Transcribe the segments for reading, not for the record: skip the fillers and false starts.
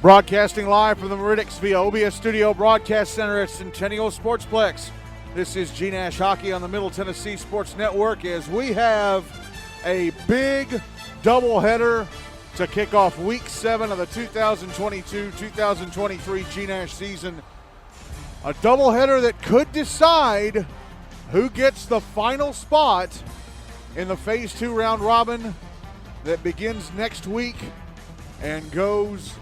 Broadcasting live from the Meridics via OBS Studio Broadcast Center at Centennial Sportsplex. This is GNASH Hockey on the Middle Tennessee Sports Network as we have a big doubleheader to kick off Week 7 of the 2022-2023 GNASH season. A doubleheader that could decide who gets the final spot in the Phase 2 round robin that begins next week and goes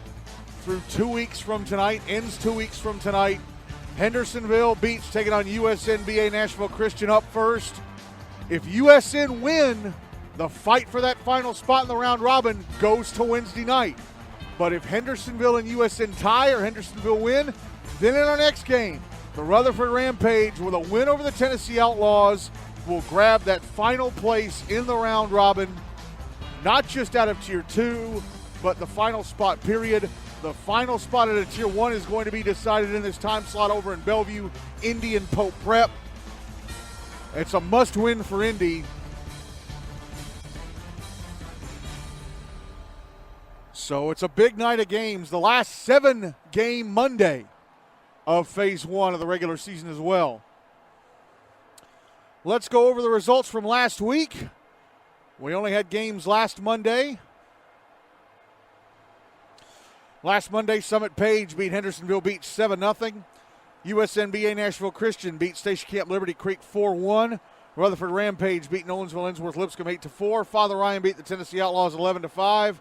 through 2 weeks from tonight, ends 2 weeks from tonight. Hendersonville-Beech taking on USN-BA-Nashville Christian up first. If USN win, the fight for that final spot in the round robin goes to Wednesday night. But if Hendersonville and USN tie or Hendersonville win, then in our next game, the Rutherford Rampage with a win over the Tennessee Outlaws will grab that final place in the round robin, not just out of Tier 2, but the final spot period. The final spot at a Tier 1 is going to be decided in this time slot over in Bellevue, Indy and Pope Prep. It's a must-win for Indy. So it's a big night of games. The last 7-game Monday of Phase 1 of the regular season as well. Let's go over the results from last week. We only had games last Monday. Last Monday, Summit Page beat Hendersonville-Beech 7-0. USN-BA-Nashville Christian beat Station Camp Liberty Creek 4-1. Rutherford Rampage beat Nolensville-Ensworth-Lipscomb 8-4. Father Ryan beat the Tennessee Outlaws 11-5.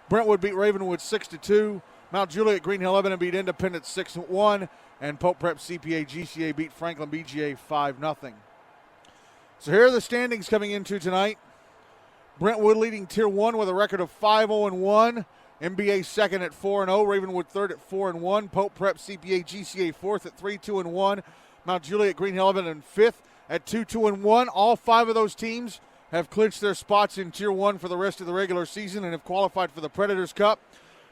Brentwood beat Ravenwood 6-2. Mount Juliet Green Hill Lebanon beat Independence 6-1. And Pope Prep CPA GCA beat Franklin BGA 5-0. So here are the standings coming into tonight. Brentwood leading Tier 1 with a record of 5-0-1. MBA second at 4-0. Ravenwood third at 4-1. Pope Prep CPA GCA fourth at 3-2-1. Mount Juliet Green Hill Lebanon fifth at 2-2-1. All 5 of those teams have clinched their spots in Tier 1 for the rest of the regular season and have qualified for the Predators Cup.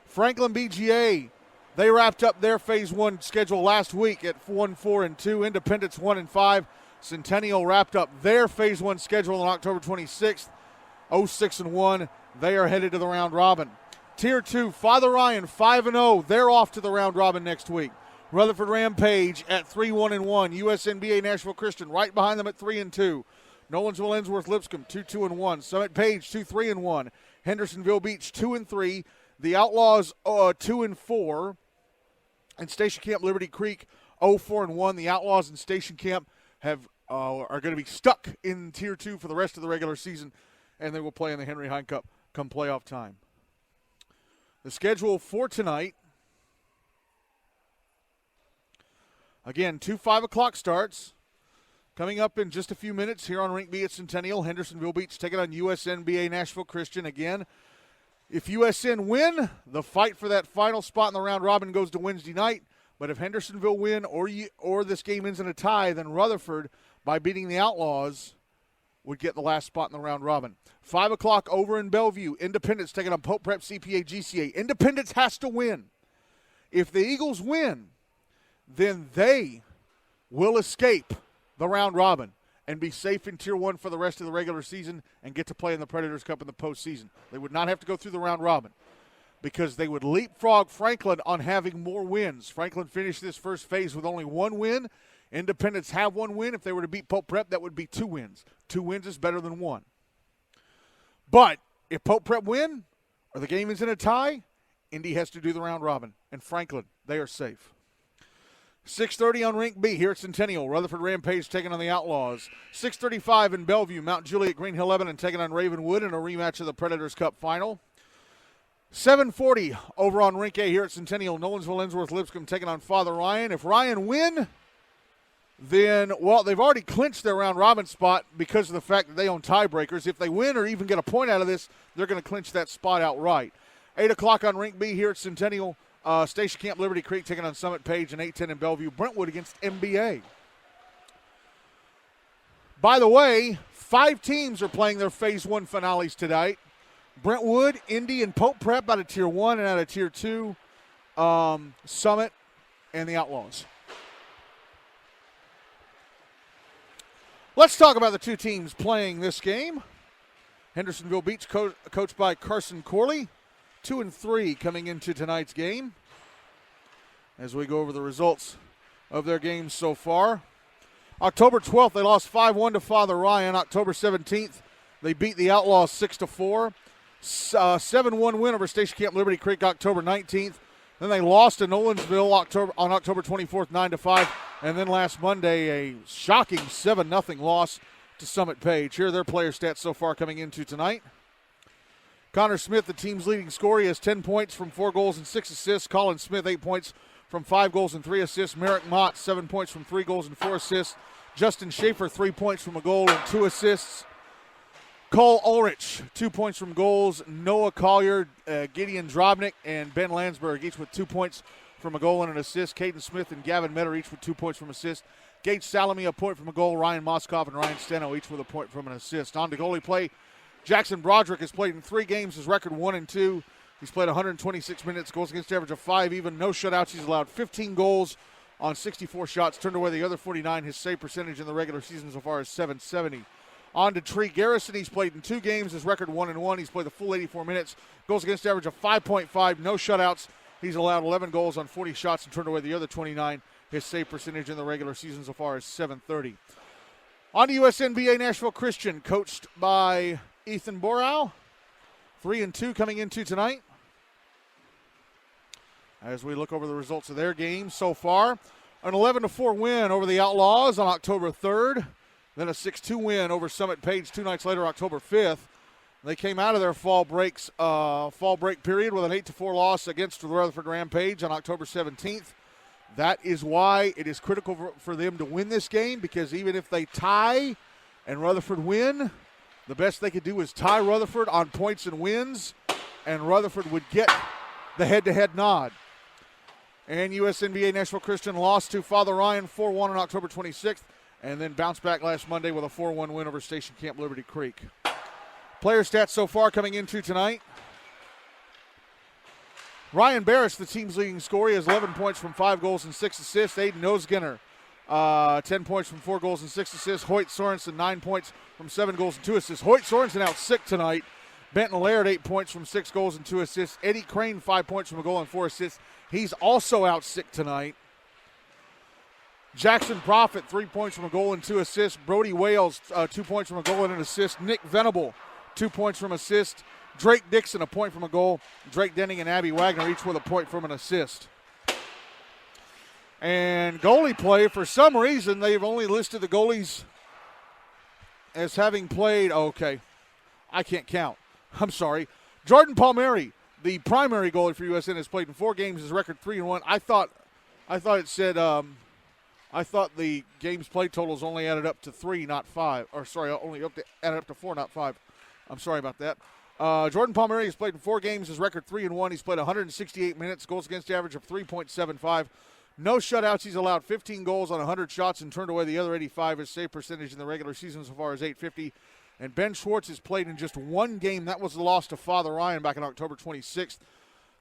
Franklin BGA, they wrapped up their Phase 1 schedule last week at 1-4-2. Independence 1-5. Centennial wrapped up their Phase 1 schedule on October 26th, 0-6-1. They are headed to the round robin. Tier 2, Father Ryan 5-0. They're off to the round robin next week. Rutherford Rampage at 3-1-1. USN-BA-Nashville Christian right behind them at 3-2. Nolensville-Ensworth-Lipscomb 2-2-1. Summit Page 2-3-1. Hendersonville-Beech 2-3. The Outlaws 2-4. And Station Camp Liberty Creek 0-4-1. The Outlaws and Station Camp are going to be stuck in Tier 2 for the rest of the regular season, and they will play in the Henry Hine Cup come playoff time. The schedule for tonight, again, 2 5 o'clock starts. Coming up in just a few minutes here on Rink B at Centennial, Hendersonville-Beech taking on USN-BA-Nashville Christian again. If USN win, the fight for that final spot in the round robin goes to Wednesday night. But if Hendersonville win or this game ends in a tie, then Rutherford, by beating the Outlaws, would get the last spot in the round robin. 5 o'clock over in Bellevue. Independence taking on Pope Prep CPA GCA. Independence has to win. If the Eagles win, then they will escape the round robin and be safe in Tier 1 for the rest of the regular season and get to play in the Predators Cup in the postseason. They would not have to go through the round robin because they would leapfrog Franklin on having more wins. Franklin finished this first phase with only 1 win. Independence have 1 win. If they were to beat Pope Prep, that would be 2 wins. 2 wins is better than 1. But if Pope Prep win or the game is in a tie, Indy has to do the round robin. And Franklin, they are safe. 6:30 on Rink B here at Centennial. Rutherford Rampage taking on the Outlaws. 6:35 in Bellevue. Mount Juliet Green Hill Lebanon taking on Ravenwood in a rematch of the Predators Cup final. 7:40 over on Rink A here at Centennial. Nolensville-Ensworth-Lipscomb taking on Father Ryan. If Ryan win, then, well, they've already clinched their round robin spot because of the fact that they own tiebreakers. If they win or even get a point out of this, they're going to clinch that spot outright. 8 o'clock on Rink B here at Centennial. Station Camp Liberty Creek taking on Summit Page and 8-10 in Bellevue. Brentwood against MBA. By the way, 5 teams are playing their Phase 1 finales tonight. Brentwood, Indy, and Pope Prep out of Tier 1 and out of Tier 2. Summit and the Outlaws. Let's talk about the 2 teams playing this game. Hendersonville-Beech, coached by Carson Corley, 2-3 coming into tonight's game. as we go over the results of their games so far. October 12th, they lost 5-1 to Father Ryan. October 17th, they beat the Outlaws 6-4. 7-1 win over Station Camp Liberty Creek October 19th. Then they lost to Nolensville on October 24th, 9-5. And then last Monday, a shocking 7-0 loss to Summit Page. Here are their player stats so far coming into tonight. Connor Smith, the team's leading scorer, he has 10 points from 4 goals and 6 assists. Colin Smith, 8 points from 5 goals and 3 assists. Merrick Mott, 7 points from 3 goals and 4 assists. Justin Schaefer, 3 points from a goal and 2 assists. Cole Ulrich, 2 points from goals. Noah Collier, Gideon Drobnik, and Ben Landsberg, each with 2 points from a goal and an assist. Caden Smith and Gavin Metter, each with 2 points from assists. Gage Salami, a point from a goal. Ryan Moskoff and Ryan Steno, each with a point from an assist. On to goalie play. Jackson Broderick has played in 3 games, his record 1-2. He's played 126 minutes, goals against average of 5 even, no shutouts. He's allowed 15 goals on 64 shots, turned away the other 49. His save percentage in the regular season so far is .770. On to Tree Garrison. He's played in 2 games, his record 1-1. He's played the full 84 minutes, goals against average of 5.5, no shutouts. He's allowed 11 goals on 40 shots and turned away the other 29. His save percentage in the regular season so far is .730. On to USN-BA-Nashville Christian, coached by Ethan Borow. 3-2 coming into tonight. As we look over the results of their game so far, an 11-4 win over the Outlaws on October 3rd. Then a 6-2 win over Summit Page 2 nights later, October 5th. They came out of their fall break period with an 8-4 loss against the Rutherford Rampage on October 17th. That is why it is critical for them to win this game, because even if they tie and Rutherford win, the best they could do is tie Rutherford on points and wins, and Rutherford would get the head-to-head nod. And USN-BA-Nashville Christian lost to Father Ryan 4-1 on October 26th, and then bounced back last Monday with a 4-1 win over Station Camp Liberty Creek. Player stats so far coming into tonight. Ryan Barris, the team's leading scorer, he has 11 points from 5 goals and 6 assists. Aiden Osginner, 10 points from 4 goals and 6 assists. Hoyt Sorensen, 9 points from 7 goals and 2 assists. Hoyt Sorensen out sick tonight. Benton Laird, 8 points from 6 goals and 2 assists. Eddie Crane, 5 points from a goal and 4 assists. He's also out sick tonight. Jackson Profit, 3 points from a goal and 2 assists. Brody Wales, 2 points from a goal and an assist. Nick Venable, 2 points from assist. Drake Dixon, a point from a goal. Drake Denning and Abby Wagner, each with a point from an assist. And goalie play, for some reason, they've only listed the goalies as having played, okay, I can't count. I'm sorry. Jordan Palmieri, the primary goalie for USN, has played in 4 games, his record 3-1. I thought it said, I thought the games played totals only added up to 3, not 5. Or sorry, only added up to 4, not 5. I'm sorry about that. Jordan Palmieri has played in 4 games, his record 3-1. He's played 168 minutes, goals against average of 3.75. No shutouts. He's allowed 15 goals on 100 shots and turned away the other 85. His save percentage in the regular season so far is .850. And Ben Schwartz has played in just 1 game. That was the loss to Father Ryan back on October 26th.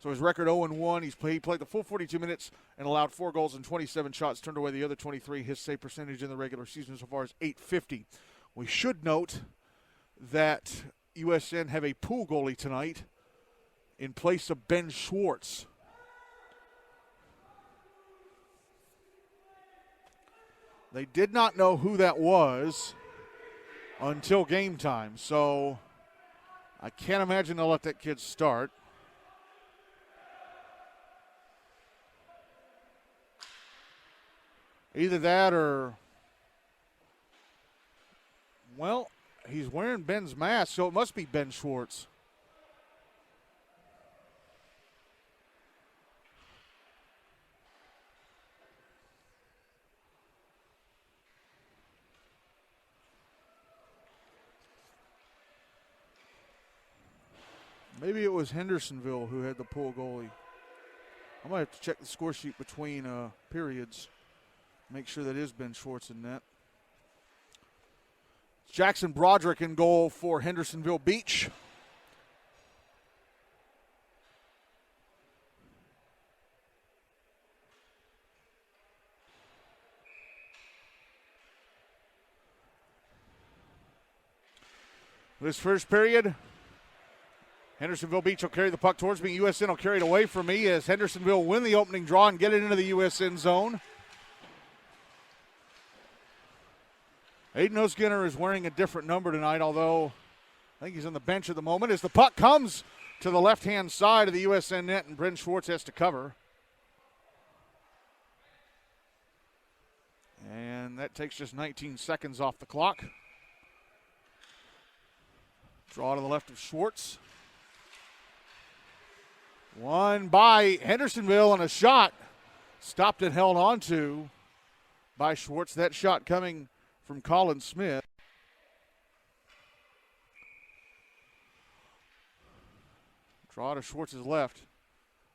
So his record 0-1. He played the full 42 minutes and allowed 4 goals and 27 shots, turned away the other 23. His save percentage in the regular season so far is .850. We should note that USN have a pool goalie tonight in place of Ben Schwartz. They did not know who that was until game time, so I can't imagine they'll let that kid start. Either that or, well, he's wearing Ben's mask, so it must be Ben Schwartz. Maybe it was Hendersonville who had the pool goalie. I might have to check the score sheet between periods. Make sure that is Ben Schwartz in net. Jackson Broderick in goal for Hendersonville-Beech. This first period, Hendersonville-Beech will carry the puck towards me. USN will carry it away from me as Hendersonville win the opening draw and get it into the USN zone. Aiden Osginner is wearing a different number tonight, although I think he's on the bench at the moment, as the puck comes to the left-hand side of the USN net, and Bryn Schwartz has to cover. And that takes just 19 seconds off the clock. Draw to the left of Schwartz. One by Hendersonville, and a shot stopped and held on to by Schwartz. That shot coming from Colin Smith. Draw to Schwartz's left.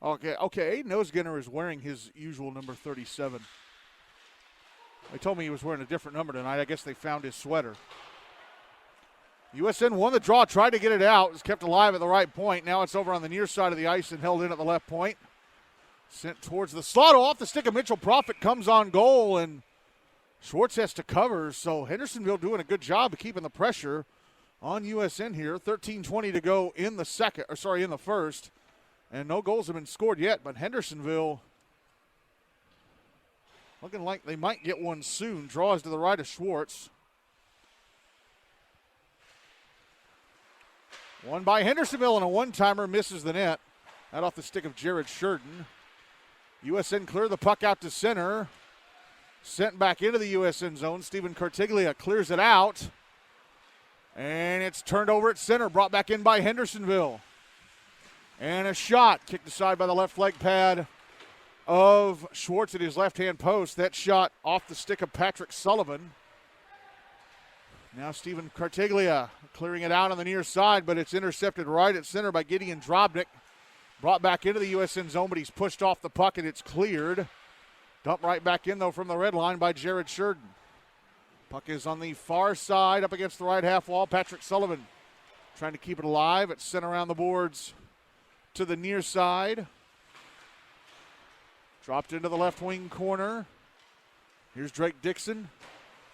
Okay, Aiden Osginner is wearing his usual number 37. They told me he was wearing a different number tonight. I guess they found his sweater. USN won the draw, tried to get it out. It was kept alive at the right point. Now it's over on the near side of the ice and held in at the left point. Sent towards the slot. Off the stick of Mitchell. Profit comes on goal, and Schwartz has to cover. So Hendersonville doing a good job of keeping the pressure on USN here. 13:20 to go in the in the first. And no goals have been scored yet, but Hendersonville looking like they might get one soon. Draws to the right of Schwartz. One by Hendersonville, and a one-timer misses the net. That off the stick of Jared Sheridan. USN clear the puck out to center. Sent back into the USN zone. Stephen Cartiglia clears it out. And it's turned over at center, brought back in by Hendersonville. And a shot kicked aside by the left leg pad of Schwartz at his left-hand post. That shot off the stick of Patrick Sullivan. Now Stephen Cartiglia clearing it out on the near side, but it's intercepted right at center by Gideon Drobnik. Brought back into the USN zone, but he's pushed off the puck and it's cleared. Dumped right back in, though, from the red line by Jared Sheridan. Puck is on the far side up against the right half wall. Patrick Sullivan trying to keep it alive. It's sent around the boards to the near side. Dropped into the left wing corner. Here's Drake Dixon.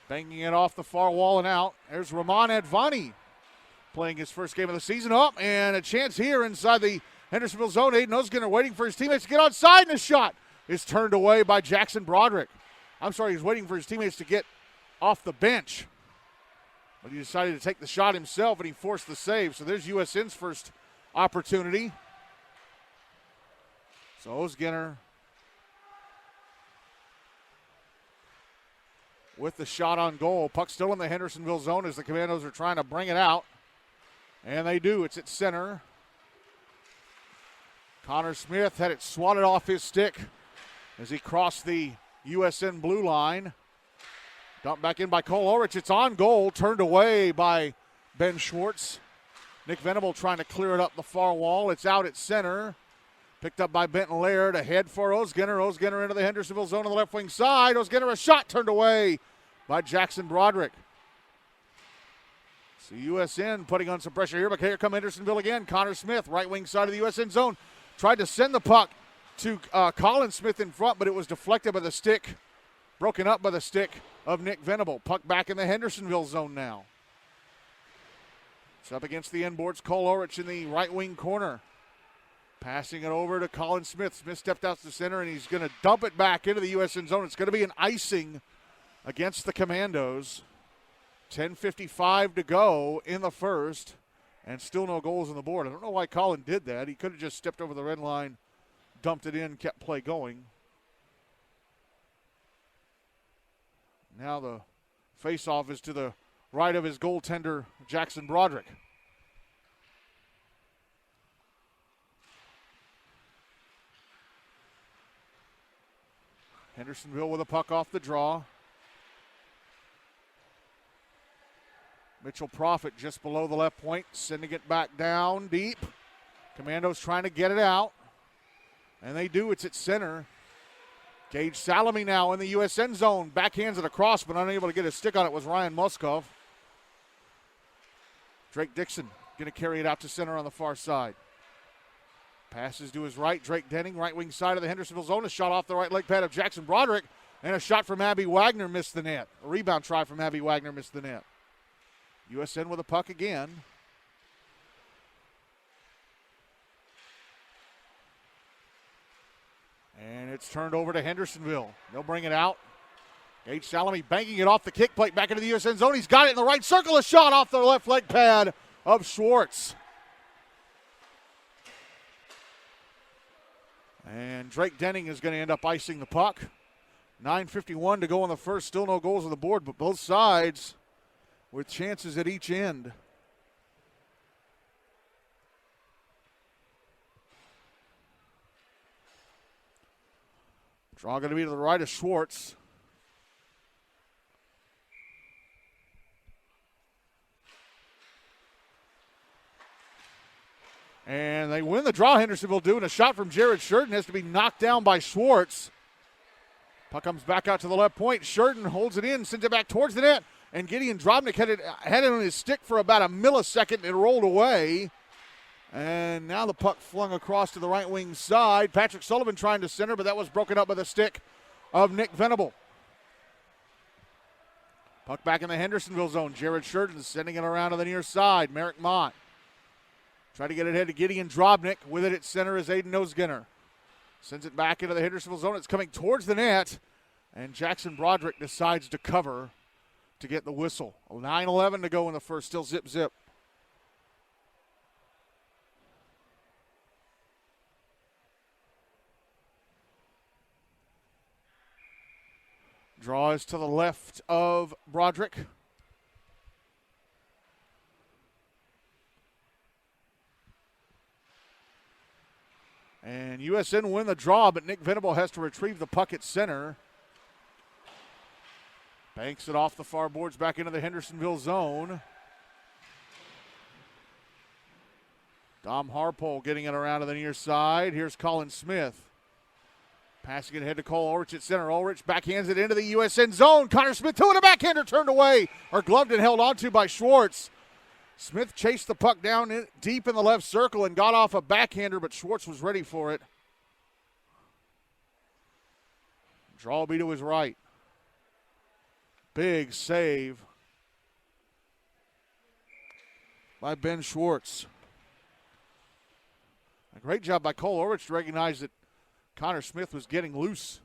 Banging it off the far wall and out. There's Ramon Advani playing his first game of the season. Up and a chance here inside the Hendersonville zone. Aiden Osginner waiting for his teammates to get outside, and a shot is turned away by Jackson Broderick. I'm sorry, he's waiting for his teammates to get off the bench. But he decided to take the shot himself, and he forced the save. So there's USN's first opportunity. So Osginner with the shot on goal. Puck still in the Hendersonville zone as the Commandos are trying to bring it out. And they do. It's at center. Connor Smith had it swatted off his stick as he crossed the USN blue line. Dumped back in by Cole Ulrich. It's on goal. Turned away by Ben Schwartz. Nick Venable trying to clear it up the far wall. It's out at center. Picked up by Benton Laird. Ahead for Osginner. Osginner into the Hendersonville zone on the left wing side. Osginner, a shot turned away by Jackson Broderick. So USN putting on some pressure here, but here come Hendersonville again. Connor Smith, right wing side of the USN zone. Tried to send the puck to Colin Smith in front, but it was deflected by the stick, broken up by the stick of Nick Venable. Puck back in the Hendersonville zone now. It's up against the end boards. Cole Ulrich in the right wing corner. Passing it over to Colin Smith. Smith stepped out to center, and he's going to dump it back into the USN zone. It's going to be an icing against the Commandos. 10:55 to go in the first, and still no goals on the board. I don't know why Colin did that. He could have just stepped over the red line, dumped it in, kept play going. Now the face-off is to the right of his goaltender, Jackson Broderick. Hendersonville with a puck off the draw. Mitchell Profit just below the left point, sending it back down deep. Commandos trying to get it out. And they do. It's at center. Gage Salami now in the USN zone. Backhands it across, but unable to get a stick on it was Ryan Muskov. Drake Dixon going to carry it out to center on the far side. Passes to his right. Drake Denning, right wing side of the Hendersonville zone. A shot off the right leg pad of Jackson Broderick. And a shot from Abby Wagner missed the net. A rebound try from Abby Wagner missed the net. USN with a puck again. it's turned over to Hendersonville. They'll bring it out. Gage Salome banking it off the kick plate back into the USN zone. He's got it in the right circle. A shot off the left leg pad of Schwartz. And Drake Denning is going to end up icing the puck. 9:51 to go on the first. Still no goals on the board, but both sides with chances at each end. Draw going to be to the right of Schwartz. And they win the draw, Hendersonville do, and a shot from Jared Sheridan has to be knocked down by Schwartz. Puck comes back out to the left point. Sheridan holds it in, sends it back towards the net, and Gideon Drobnik had it on his stick for about a millisecond. It rolled away. And now the puck flung across to the right wing side. Patrick Sullivan trying to center, but that was broken up by the stick of Nick Venable. Puck back in the Hendersonville zone. Jared Sheridan sending it around to the near side. Merrick Mott try to get it ahead to Gideon Drobnik. With it at center is Aiden Nosginner. Sends it back into the Hendersonville zone. It's coming towards the net. And Jackson Broderick decides to cover to get the whistle. 9:11 to go in the first. Still zip. Draw is to the left of Broderick. And USN win the draw, but Nick Venable has to retrieve the puck at center. Banks it off the far boards back into the Hendersonville zone. Dom Harpole getting it around to the near side. Here's Colin Smith. Passing it ahead to Cole Ulrich at center. Ulrich backhands it into the USN zone. Connor Smith to it, a backhander turned away, or gloved and held onto by Schwartz. Smith chased the puck down deep in the left circle and got off a backhander, but Schwartz was ready for it. Draw will be to his right. Big save by Ben Schwartz. A great job by Cole Ulrich to recognize that Connor Smith was getting loose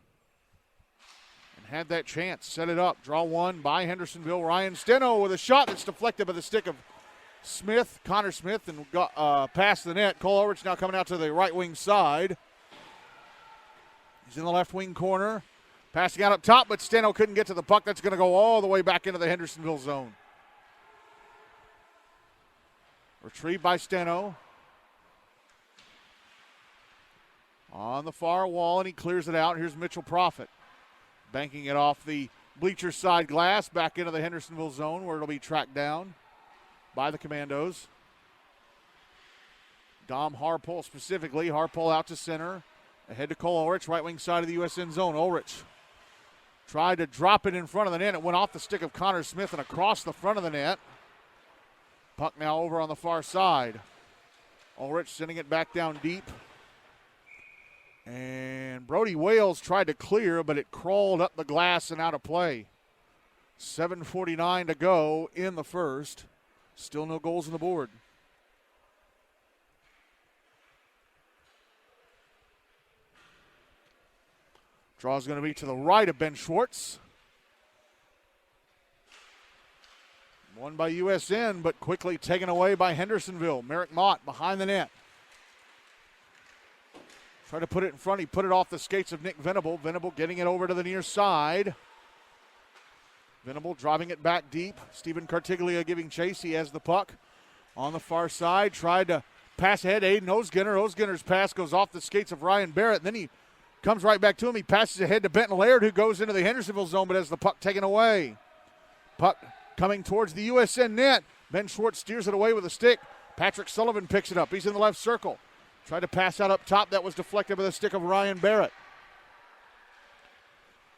and had that chance. Set it up. Draw one by Hendersonville. Ryan Steno with a shot that's deflected by the stick of Smith, Connor Smith, and got past the net. Cole Ulrich now coming out to the right wing side. He's in the left wing corner. Passing out up top, but Steno couldn't get to the puck. That's going to go all the way back into the Hendersonville zone. Retrieved by Steno. On the far wall, and he clears it out. Here's Mitchell Profit. Banking it off the bleacher side glass back into the Hendersonville zone where it'll be tracked down by the Commandos. Dom Harpole specifically. Harpole out to center. Ahead to Cole Ulrich, right wing side of the USN zone. Ulrich tried to drop it in front of the net. It went off the stick of Connor Smith and across the front of the net. Puck now over on the far side. Ulrich sending it back down deep. And Brody Wales tried to clear, but it crawled up the glass and out of play. 7:49 to go in the first. Still no goals on the board. Draw's going to be to the right of Ben Schwartz. Won by USN, but quickly taken away by Hendersonville. Merrick Mott behind the net. Try to put it in front. He put it off the skates of Nick Venable. Venable getting it over to the near side. Venable driving it back deep. Stephen Cartiglia giving chase. He has the puck on the far side. Tried to pass ahead. Aiden Nosginner. Nosginner's pass goes off the skates of Ryan Barrett. And then he comes right back to him. He passes ahead to Benton Laird, who goes into the Hendersonville zone, but has the puck taken away. Puck coming towards the USN net. Ben Schwartz steers it away with a stick. Patrick Sullivan picks it up. He's in the left circle. Tried to pass out up top. That was deflected by the stick of Ryan Barrett.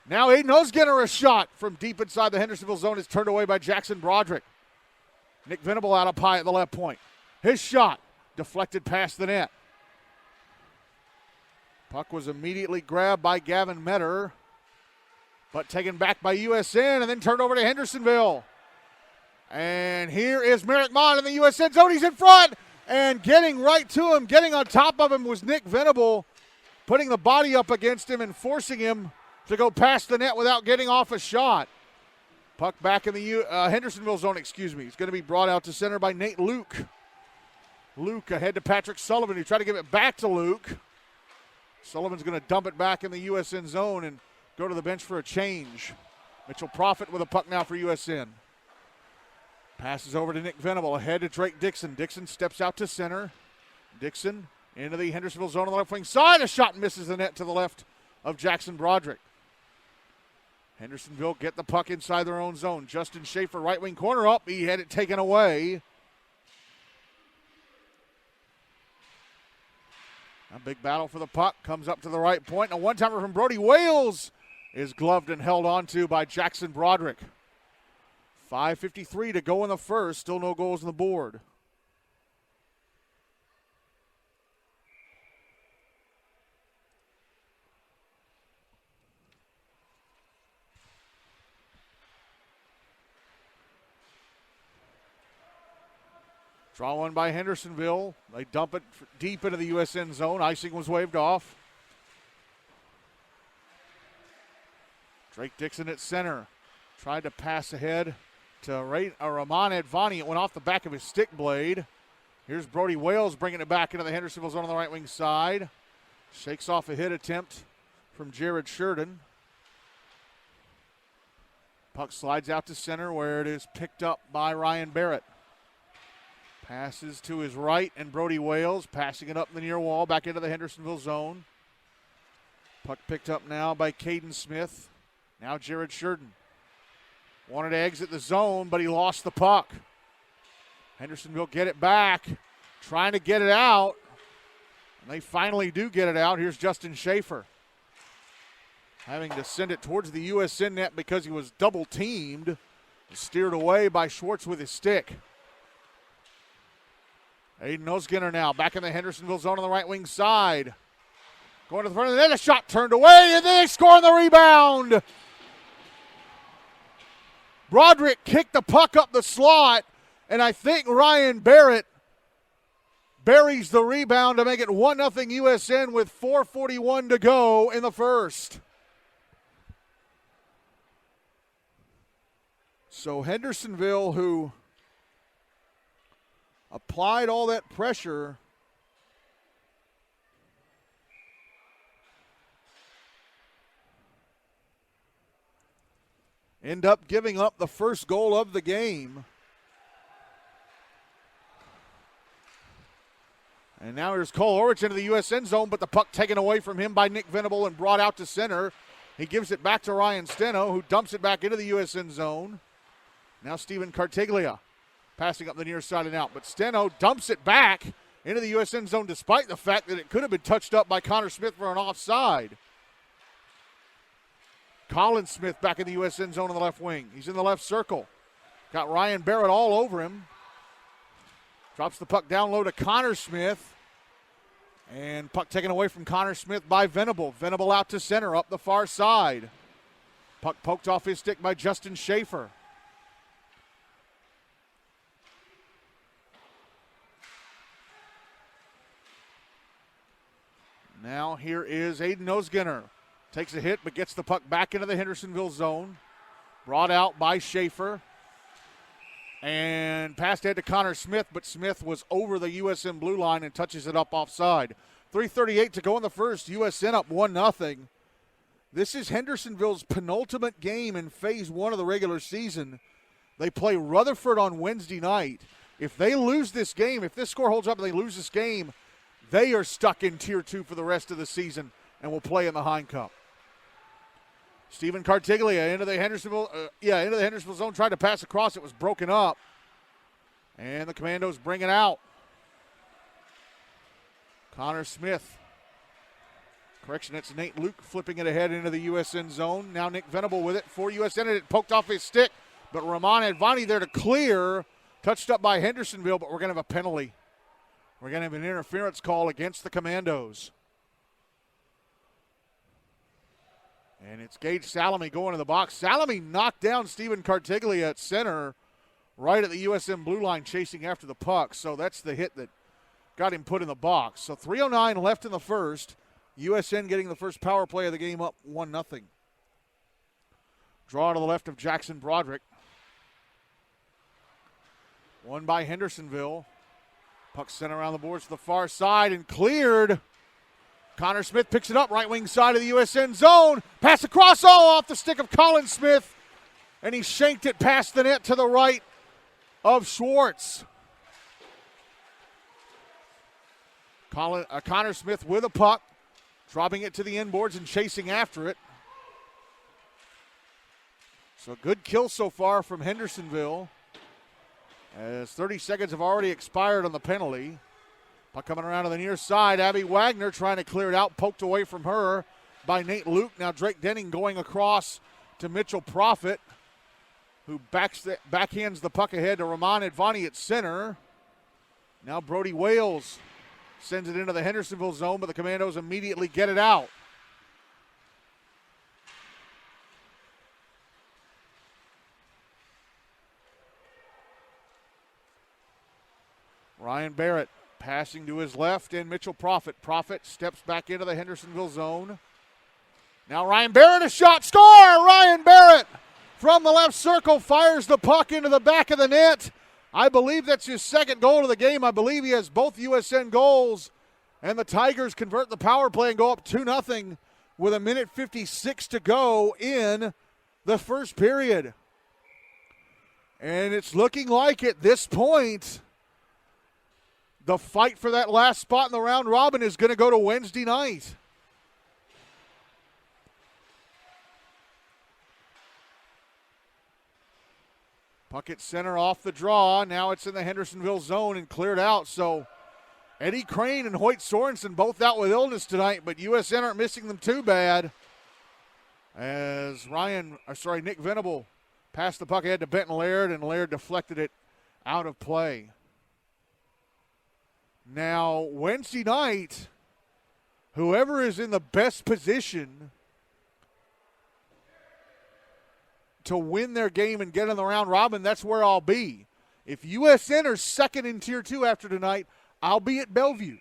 Now Aiden Nosginner, a shot from deep inside the Hendersonville zone is turned away by Jackson Broderick. Nick Venable out up high at the left point. His shot deflected past the net. Puck was immediately grabbed by Gavin Metter, but taken back by USN and then turned over to Hendersonville. And here is Merrick Mott in the USN zone. He's in front. And getting right to him, getting on top of him was Nick Venable. putting the body up against him and forcing him to go past the net without getting off a shot. Puck back in the Hendersonville zone, It's going to be brought out to center by Nate Luke. Luke ahead to Patrick Sullivan, who tried to give it back to Luke. Sullivan's going to dump it back in the USN zone and go to the bench for a change. Mitchell Profit with a puck now for USN. Passes over to Nick Venable, ahead to Drake Dixon. Dixon steps out to center. Dixon into the Hendersonville zone on the left wing side. A shot misses the net to the left of Jackson Broderick. Hendersonville get the puck inside their own zone. Justin Schaefer, right wing corner up. He had it taken away. A big battle for the puck. Comes up to the right point. And a one-timer from Brody Wales is gloved and held onto by Jackson Broderick. 5:53 to go in the first. Still no goals on the board. Draw one by Hendersonville. They dump it deep into the USN zone. Icing was waved off. Drake Dixon at center. Tried to pass ahead to Ramon Advani. It went off the back of his stick blade. Here's Brody Wales bringing it back into the Hendersonville zone on the right wing side. Shakes off a hit attempt from Jared Sheridan. Puck slides out to center where it is picked up by Ryan Barrett. Passes to his right, and Brody Wales passing it up the near wall back into the Hendersonville zone. Puck picked up now by Caden Smith. Now Jared Sheridan. Wanted to exit the zone, but he lost the puck. Hendersonville get it back, trying to get it out. And they finally do get it out. Here's Justin Schaefer, having to send it towards the USN net because he was double teamed. Steered away by Schwartz with his stick. Aiden Osginner now back in the Hendersonville zone on the right wing side. Going to the front of the net, a shot turned away, and then they score on the rebound. Broderick kicked the puck up the slot, and I think Ryan Barrett buries the rebound to make it 1-0 USN with 4:41 to go in the first. So Hendersonville, who applied all that pressure, end up giving up the first goal of the game. And now here's Cole Orich into the USN zone, but the puck taken away from him by Nick Venable and brought out to center. He gives it back to Ryan Steno, who dumps it back into the USN zone. Now Steven Cartiglia passing up the near side and out. But Steno dumps it back into the USN zone despite the fact that it could have been touched up by Connor Smith for an offside. Colin Smith back in the USN zone on the left wing. He's in the left circle. Got Ryan Barrett all over him. Drops the puck down low to Connor Smith. And puck taken away from Connor Smith by Venable. Venable out to center up the far side. Puck poked off his stick by Justin Schaefer. Now here is Aiden Osginner. Takes a hit but gets the puck back into the Hendersonville zone. Brought out by Schaefer. And passed ahead to Connor Smith, but Smith was over the USN blue line and touches it up offside. 3:38 to go in the first. USN up 1-0. This is Hendersonville's penultimate game in phase one of the regular season. They play Rutherford on Wednesday night. If they lose this game, if this score holds up and they lose this game, they are stuck in Tier 2 for the rest of the season and will play in the Hein Cup. Steven Cartiglia into the Hendersonville zone, tried to pass across. It was broken up. And the Commandos bring it out. Connor Smith. Correction, it's Nate Luke flipping it ahead into the USN zone. Now Nick Venable with it for USN, and it poked off his stick. But Ramon Advani there to clear. Touched up by Hendersonville, but we're going to have a penalty. We're going to have an interference call against the Commandos. And it's Gage Salome going to the box. Salome knocked down Steven Cartiglia at center right at the USN blue line chasing after the puck. So that's the hit that got him put in the box. So 3:09 left in the first. USN getting the first power play of the game up 1-0. Draw to the left of Jackson Broderick. Won by Hendersonville. Puck sent around the boards to the far side and cleared. Connor Smith picks it up, right wing side of the USN zone. Pass across, off the stick of Colin Smith. And he shanked it past the net to the right of Schwartz. Connor Smith with a puck, dropping it to the inboards and chasing after it. So good kill so far from Hendersonville, as 30 seconds have already expired on the penalty. Puck coming around to the near side. Abby Wagner trying to clear it out, poked away from her by Nate Luke. Now Drake Denning going across to Mitchell Profit, who backhands the puck ahead to Ramon Advani at center. Now Brody Wales sends it into the Hendersonville zone, but the Commandos immediately get it out. Ryan Barrett passing to his left, and Mitchell Profit. Profit steps back into the Hendersonville zone. Now Ryan Barrett, a shot, score! Ryan Barrett from the left circle fires the puck into the back of the net. I believe that's his second goal of the game. I believe he has both USN goals, and the Tigers convert the power play and go up 2-0 with 1:56 to go in the first period. And it's looking like at this point, the fight for that last spot in the round robin is going to go to Wednesday night. Puck at center off the draw. Now it's in the Hendersonville zone and cleared out. So Eddie Crane and Hoyt Sorensen both out with illness tonight, but USN aren't missing them too bad, as Nick Venable passed the puck ahead to Benton Laird, and Laird deflected it out of play. Now, Wednesday night, whoever is in the best position to win their game and get in the round robin, that's where I'll be. If USN are second in Tier 2 after tonight, I'll be at Bellevue.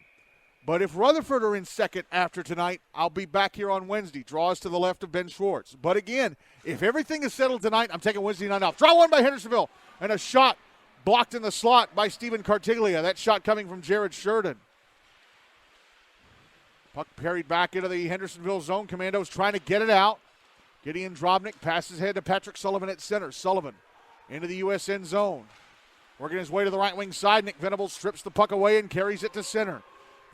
But if Rutherford are in second after tonight, I'll be back here on Wednesday. Draws to the left of Ben Schwartz. But again, if everything is settled tonight, I'm taking Wednesday night off. Draw one by Hendersonville, and a shot blocked in the slot by Stephen Cartiglia. That shot coming from Jared Sheridan. Puck parried back into the Hendersonville zone. Commandos trying to get it out. Gideon Drobnik passes ahead to Patrick Sullivan at center. Sullivan into the USN zone. Working his way to the right wing side. Nick Venable strips the puck away and carries it to center.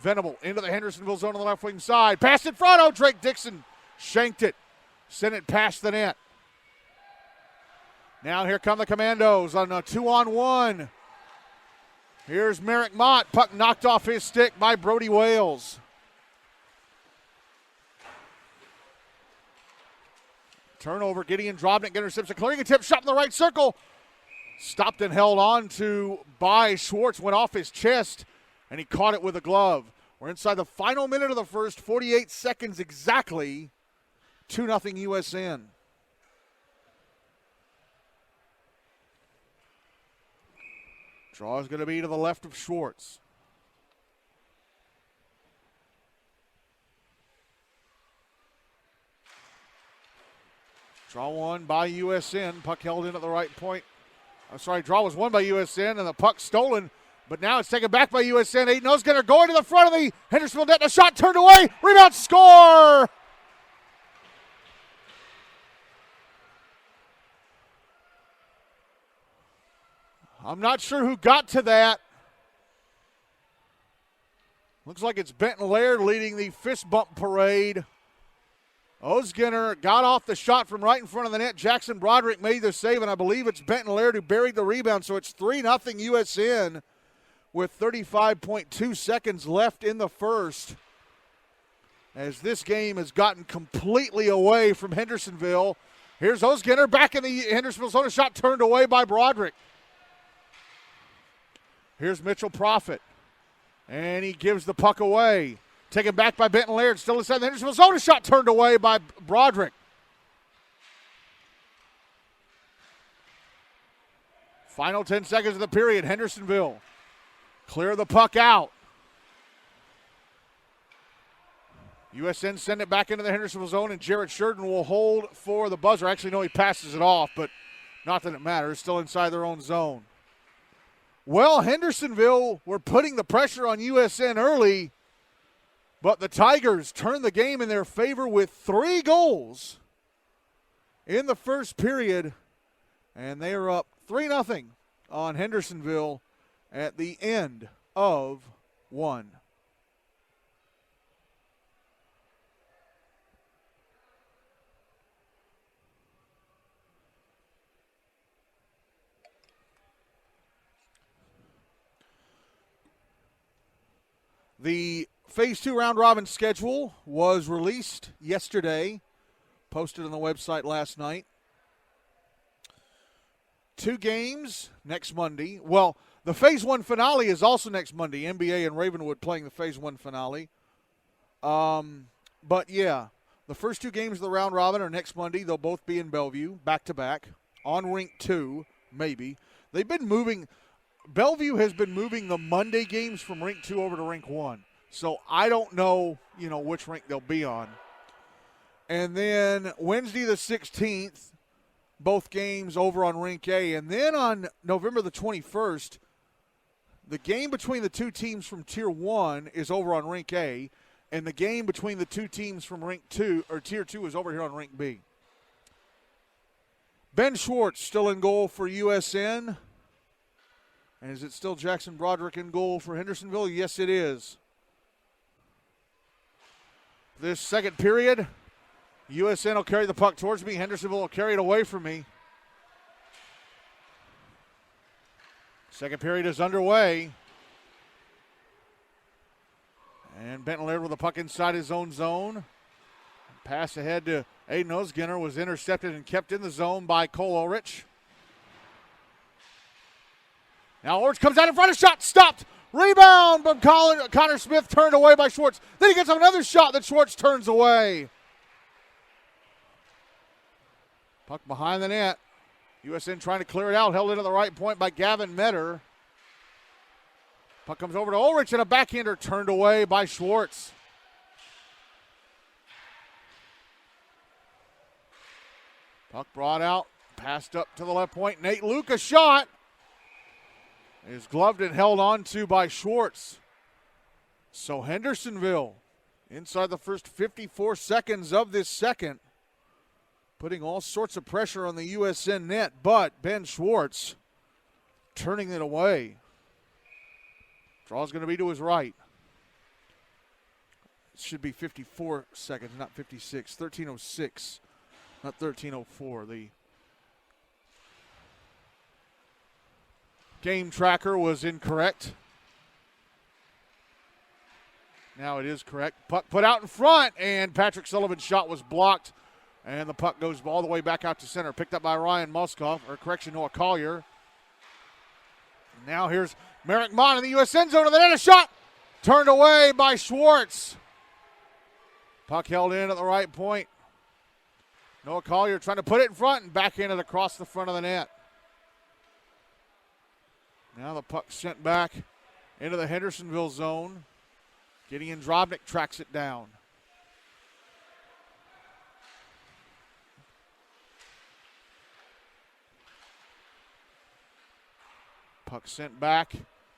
Venable into the Hendersonville zone on the left wing side. Pass in front. Oh, Drake Dixon shanked it. Sent it past the net. Now here come the Commandos on a 2-on-1. Here's Merrick Mott. Puck knocked off his stick by Brody Wales. Turnover. Gideon Drobnik intercepts a clearing attempt. Shot in the right circle. Stopped and held on to by Schwartz. Went off his chest, and he caught it with a glove. We're inside the final minute of the first. 48 seconds exactly. 2-0 USN. Draw is going to be to the left of Schwartz. Draw one by USN. Puck held in at the right point. Draw was won by USN, and the puck stolen. But now it's taken back by USN. Aiden Osgunner going to the front of the Hendersonville net. A shot turned away. Rebound, score! I'm not sure who got to that. Looks like it's Benton Laird leading the fist bump parade. Osgunner got off the shot from right in front of the net. Jackson Broderick made the save, and I believe it's Benton Laird who buried the rebound. So it's 3-0 USN with 35.2 seconds left in the first, as this game has gotten completely away from Hendersonville. Here's Osgunner back in the Hendersonville zone. A shot turned away by Broderick. Here's Mitchell Profit, and he gives the puck away. Taken back by Benton Laird, still inside the Hendersonville zone. A shot turned away by Broderick. Final 10 seconds of the period. Hendersonville clear the puck out. USN send it back into the Hendersonville zone, and Jared Sheridan will hold for the buzzer. Actually, no, he passes it off, but not that it matters. Still inside their own zone. Well, Hendersonville were putting the pressure on USN early, but the Tigers turned the game in their favor with 3 goals in the first period, and they are up 3-0 on Hendersonville at the end of 1. The Phase 2 round-robin schedule was released yesterday, posted on the website last night. 2 games next Monday. Well, the Phase 1 finale is also next Monday. NBA and Ravenwood playing the Phase 1 finale. But, yeah, the first 2 games of the round-robin are next Monday. They'll both be in Bellevue, back-to-back, on Rink 2, maybe. They've been moving – Bellevue has been moving the Monday games from Rink 2 over to Rink 1. So I don't know, which rink they'll be on. And then Wednesday the 16th, both games over on Rink A. And then on November the 21st, the game between the 2 teams from Tier 1 is over on Rink A. And the game between the 2 teams from Rink 2, or Tier 2, is over here on Rink B. Ben Schwartz still in goal for USN. And is it still Jackson Broderick in goal for Hendersonville? Yes, it is. This second period, USN will carry the puck towards me. Hendersonville will carry it away from me. Second period is underway. And Benton Laird with the puck inside his own zone. Pass ahead to Aiden Osgenner was intercepted and kept in the zone by Cole Ulrich. Now Ulrich comes out in front of shot, stopped. Rebound, but Connor Smith turned away by Schwartz. Then he gets another shot that Schwartz turns away. Puck behind the net. USN trying to clear it out, held into the right point by Gavin Metter. Puck comes over to Ulrich and a backhander turned away by Schwartz. Puck brought out, passed up to the left point. Nate Luca shot. Is gloved and held on to by Schwartz. So Hendersonville, inside the first 54 seconds of this second, putting all sorts of pressure on the USN net, but Ben Schwartz turning it away. Draw's going to be to his right. It should be 54 seconds, not 56. 13:06, not 13:04. The game tracker was incorrect. Now it is correct. Puck put out in front, and Patrick Sullivan's shot was blocked, and the puck goes all the way back out to center. Picked up by Ryan Muskoff, Noah Collier. And now here's Merrick Mott in the USN zone, and then a shot turned away by Schwartz. Puck held in at the right point. Noah Collier trying to put it in front and backhanded across the front of the net. Now the puck sent back into the Hendersonville zone. Gideon Drobnik tracks it down. Puck sent back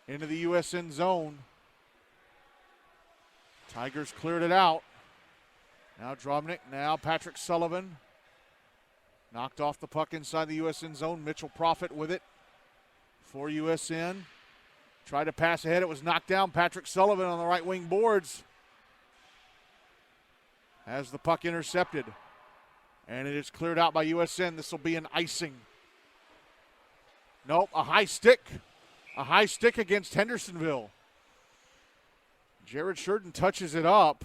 into the USN zone. Tigers cleared it out. Now Drobnik, now Patrick Sullivan. Knocked off the puck inside the USN zone. Mitchell Profit with it for USN. Tried to pass ahead. It was knocked down. Patrick Sullivan on the right wing boards has the puck intercepted. And it is cleared out by USN. This will be an icing. Nope, a high stick. A high stick against Hendersonville. Jared Sheridan touches it up.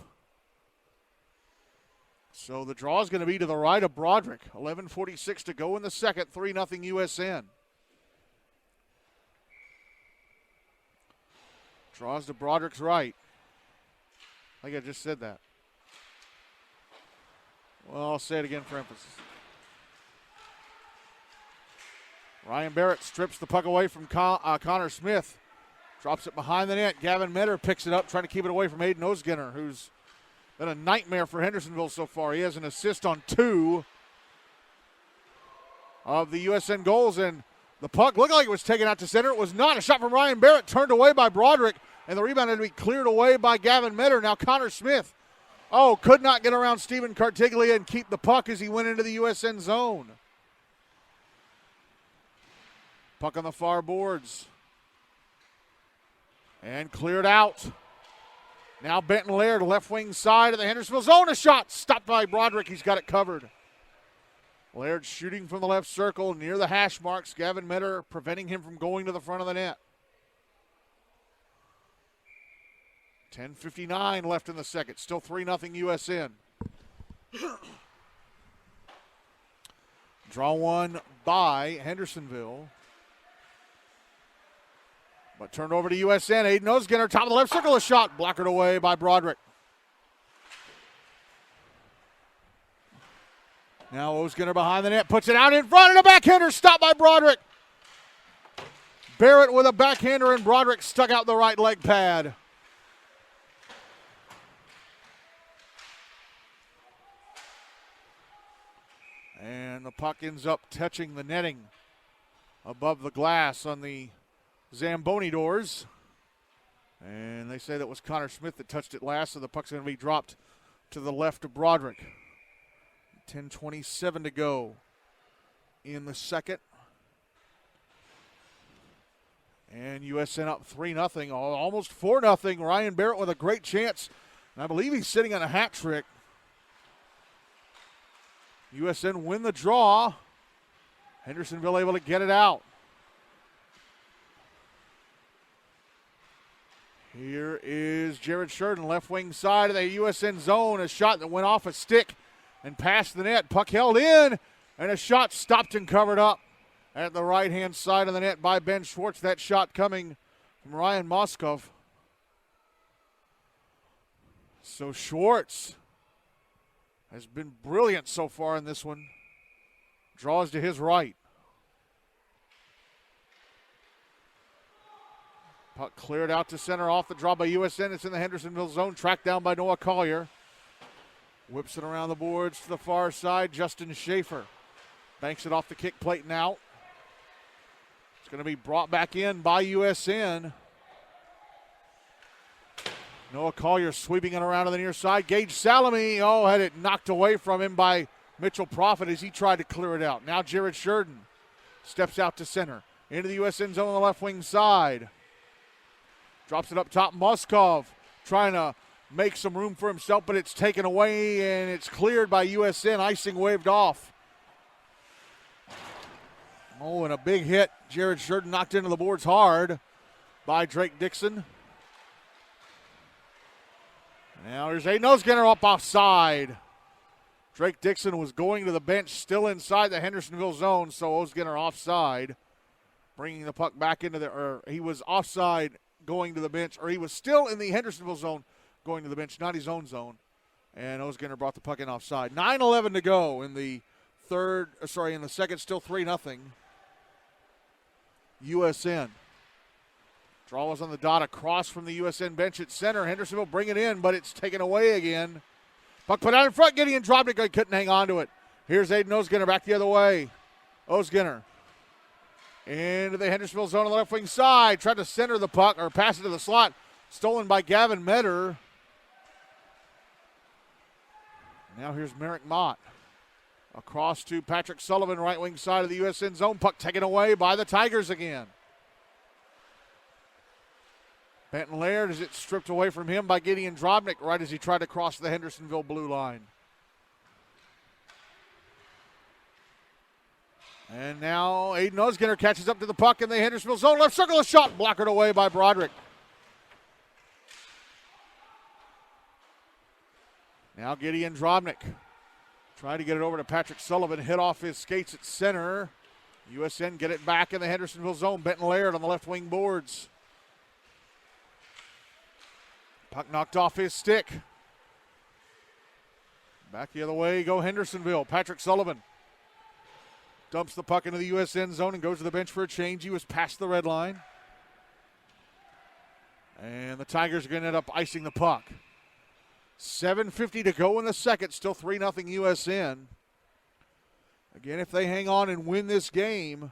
So the draw is going to be to the right of Broderick. 11:46 to go in the second. 3-0 USN. Draws to Broderick's right. I think I just said that. Well, I'll say it again for emphasis. Ryan Barrett strips the puck away from Connor Smith. Drops it behind the net. Gavin Metter picks it up, trying to keep it away from Aiden Osgenner, who's been a nightmare for Hendersonville so far. He has an assist on 2 of the USN goals, and the puck looked like it was taken out to center. It was not. A shot from Ryan Barrett turned away by Broderick, and the rebound had to be cleared away by Gavin Metter. Now Connor Smith, could not get around Stephen Cartiglia and keep the puck as he went into the USN zone. Puck on the far boards. And cleared out. Now Benton Laird, left wing side of the Hendersonville zone. A shot stopped by Broderick. He's got it covered. Laird shooting from the left circle near the hash marks. Gavin Metter preventing him from going to the front of the net. 10:59 left in the second. Still 3-0 USN. Draw one by Hendersonville. But turned over to USN. Aiden Osginner, top of the left circle, a shot. Blockered away by Broderick. Now Osginner behind the net, puts it out in front, and a backhander stopped by Broderick. Barrett with a backhander, and Broderick stuck out the right leg pad. And the puck ends up touching the netting above the glass on the Zamboni doors. And they say that was Connor Smith that touched it last, so the puck's going to be dropped to the left of Broderick. 10:27 to go in the second. And USN up 3-0, almost 4-0. Ryan Barrett with a great chance. And I believe he's sitting on a hat trick. USN win the draw. Hendersonville able to get it out. Here is Jared Sheridan, left wing side of the USN zone. A shot that went off a stick and past the net. Puck held in, and a shot stopped and covered up at the right-hand side of the net by Ben Schwartz. That shot coming from Ryan Moskov. So Schwartz has been brilliant so far in this one. Draws to his right. Puck cleared out to center off the draw by USN. It's in the Hendersonville zone, tracked down by Noah Collier. Whips it around the boards to the far side. Justin Schaefer banks it off the kick plate and out. It's going to be brought back in by USN. Noah Collier sweeping it around to the near side. Gage Salami, had it knocked away from him by Mitchell Profit as he tried to clear it out. Now Jared Sheridan steps out to center. Into the USN zone on the left wing side. Drops it up top. Moskov trying to make some room for himself, but it's taken away and it's cleared by USN. Icing waved off. And a big hit. Jared Sheridan knocked into the boards hard by Drake Dixon. Now here's Aiden Osginner up offside. Drake Dixon was going to the bench, still inside the Hendersonville zone, so Osginner offside. Bringing the puck back into he was offside going to the bench, or he was still in the Hendersonville zone going to the bench, not his own zone. And Osginner brought the puck in offside. 9:11 to go in the second, still 3-0. USN. Draw was on the dot across from the USN bench at center. Hendersonville bring it in, but it's taken away again. Puck put out in front. Gideon Drobnik couldn't hang on to it. Here's Aiden Osginner back the other way. Osginner into the Hendersonville zone on the left wing side. Tried to center the puck or pass it to the slot. Stolen by Gavin Metter. Now here's Merrick Mott. Across to Patrick Sullivan, right wing side of the USN zone. Puck taken away by the Tigers again. Benton Laird as it's stripped away from him by Gideon Drobnik right as he tried to cross the Hendersonville blue line. And now Aiden Osginner catches up to the puck in the Hendersonville zone. Left circle, a shot blocked away by Broderick. Now Gideon Drobnik trying to get it over to Patrick Sullivan. Hit off his skates at center. USN get it back in the Hendersonville zone. Benton Laird on the left wing boards. Puck knocked off his stick. Back the other way, go Hendersonville. Patrick Sullivan dumps the puck into the USN zone and goes to the bench for a change. He was past the red line. And the Tigers are going to end up icing the puck. 7:50 to go in the second. Still 3-0 USN. Again, if they hang on and win this game,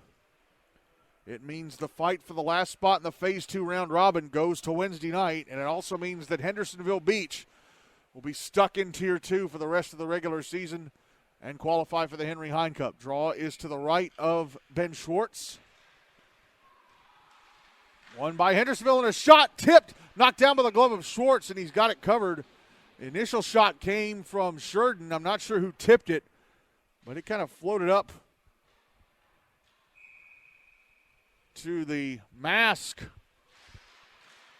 it means the fight for the last spot in the Phase 2 round robin goes to Wednesday night, and it also means that Hendersonville-Beech will be stuck in Tier 2 for the rest of the regular season and qualify for the Henry Hine Cup. Draw is to the right of Ben Schwartz. Won by Hendersonville, and a shot tipped, knocked down by the glove of Schwartz, and he's got it covered. The initial shot came from Sheridan. I'm not sure who tipped it, but it kind of floated up to the mask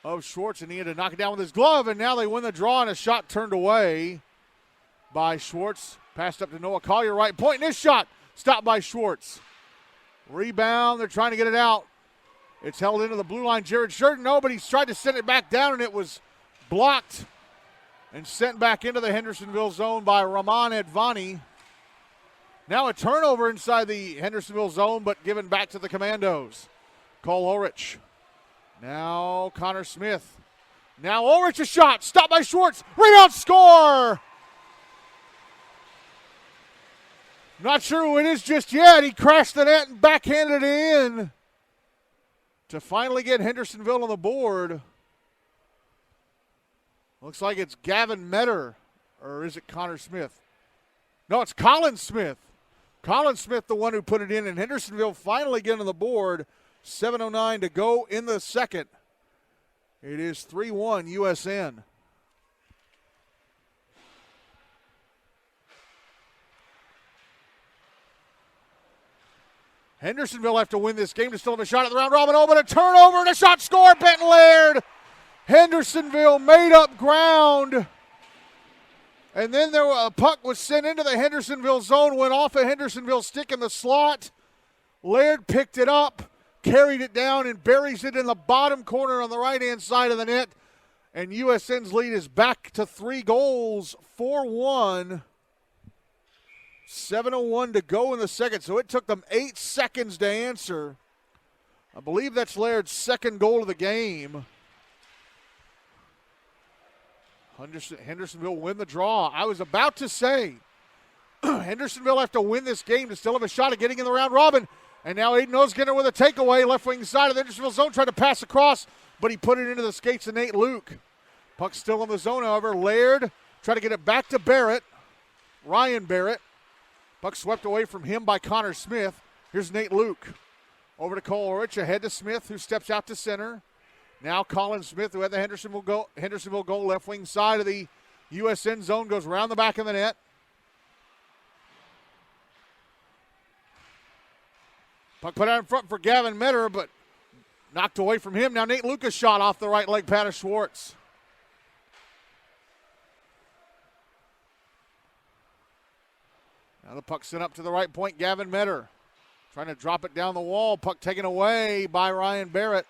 of Schwartz, and he had to knock it down with his glove, and now they win the draw, and a shot turned away by Schwartz. Passed up to Noah Collier, right point, and this shot stopped by Schwartz. Rebound, they're trying to get it out. It's held into the blue line. Jared Sheridan, no, but he's tried to send it back down, and it was blocked and sent back into the Hendersonville zone by Rahman Advani. Now a turnover inside the Hendersonville zone, but given back to the Commandos. Cole Ulrich. Now Connor Smith. Now Ulrich, a shot. Stopped by Schwartz. Rebound, score! Not sure who it is just yet. He crashed the net and backhanded it in to finally get Hendersonville on the board. Looks like it's Gavin Metter, or is it Connor Smith? No, it's Colin Smith. Colin Smith, the one who put it in, and Hendersonville finally getting on the board. 7:09 to go in the second. It is 3-1 USN. Hendersonville have to win this game to still have a shot at the round robin. Oh, but a turnover and a shot score. Benton Laird. Hendersonville made up ground. And then a puck was sent into the Hendersonville zone, went off a Hendersonville stick in the slot. Laird picked it up, carried it down, and buries it in the bottom corner on the right-hand side of the net. And USN's lead is back to 3 goals, 4-1. 7:01 to go in the second, so it took them 8 seconds to answer. I believe that's Laird's second goal of the game. Hendersonville win the draw. I was about to say Hendersonville have to win this game to still have a shot at getting in the round robin. And now Aiden Osgener with a takeaway, left wing side of the Hendersonville zone, tried to pass across, but he put it into the skates of Nate Luke. Puck still in the zone, however. Laird tried to get it back to Barrett, Ryan Barrett. Puck swept away from him by Connor Smith. Here's Nate Luke. Over to Cole Ulrich, ahead to Smith, who steps out to center. Now Colin Smith, who had the Hendersonville goal, left wing side of the USN zone, goes around the back of the net. Puck put out in front for Gavin Metter, but knocked away from him. Now Nate Lucas shot off the right leg pad of Schwartz. Now the puck sent up to the right point, Gavin Metter. Trying to drop it down the wall. Puck taken away by Ryan Barrett.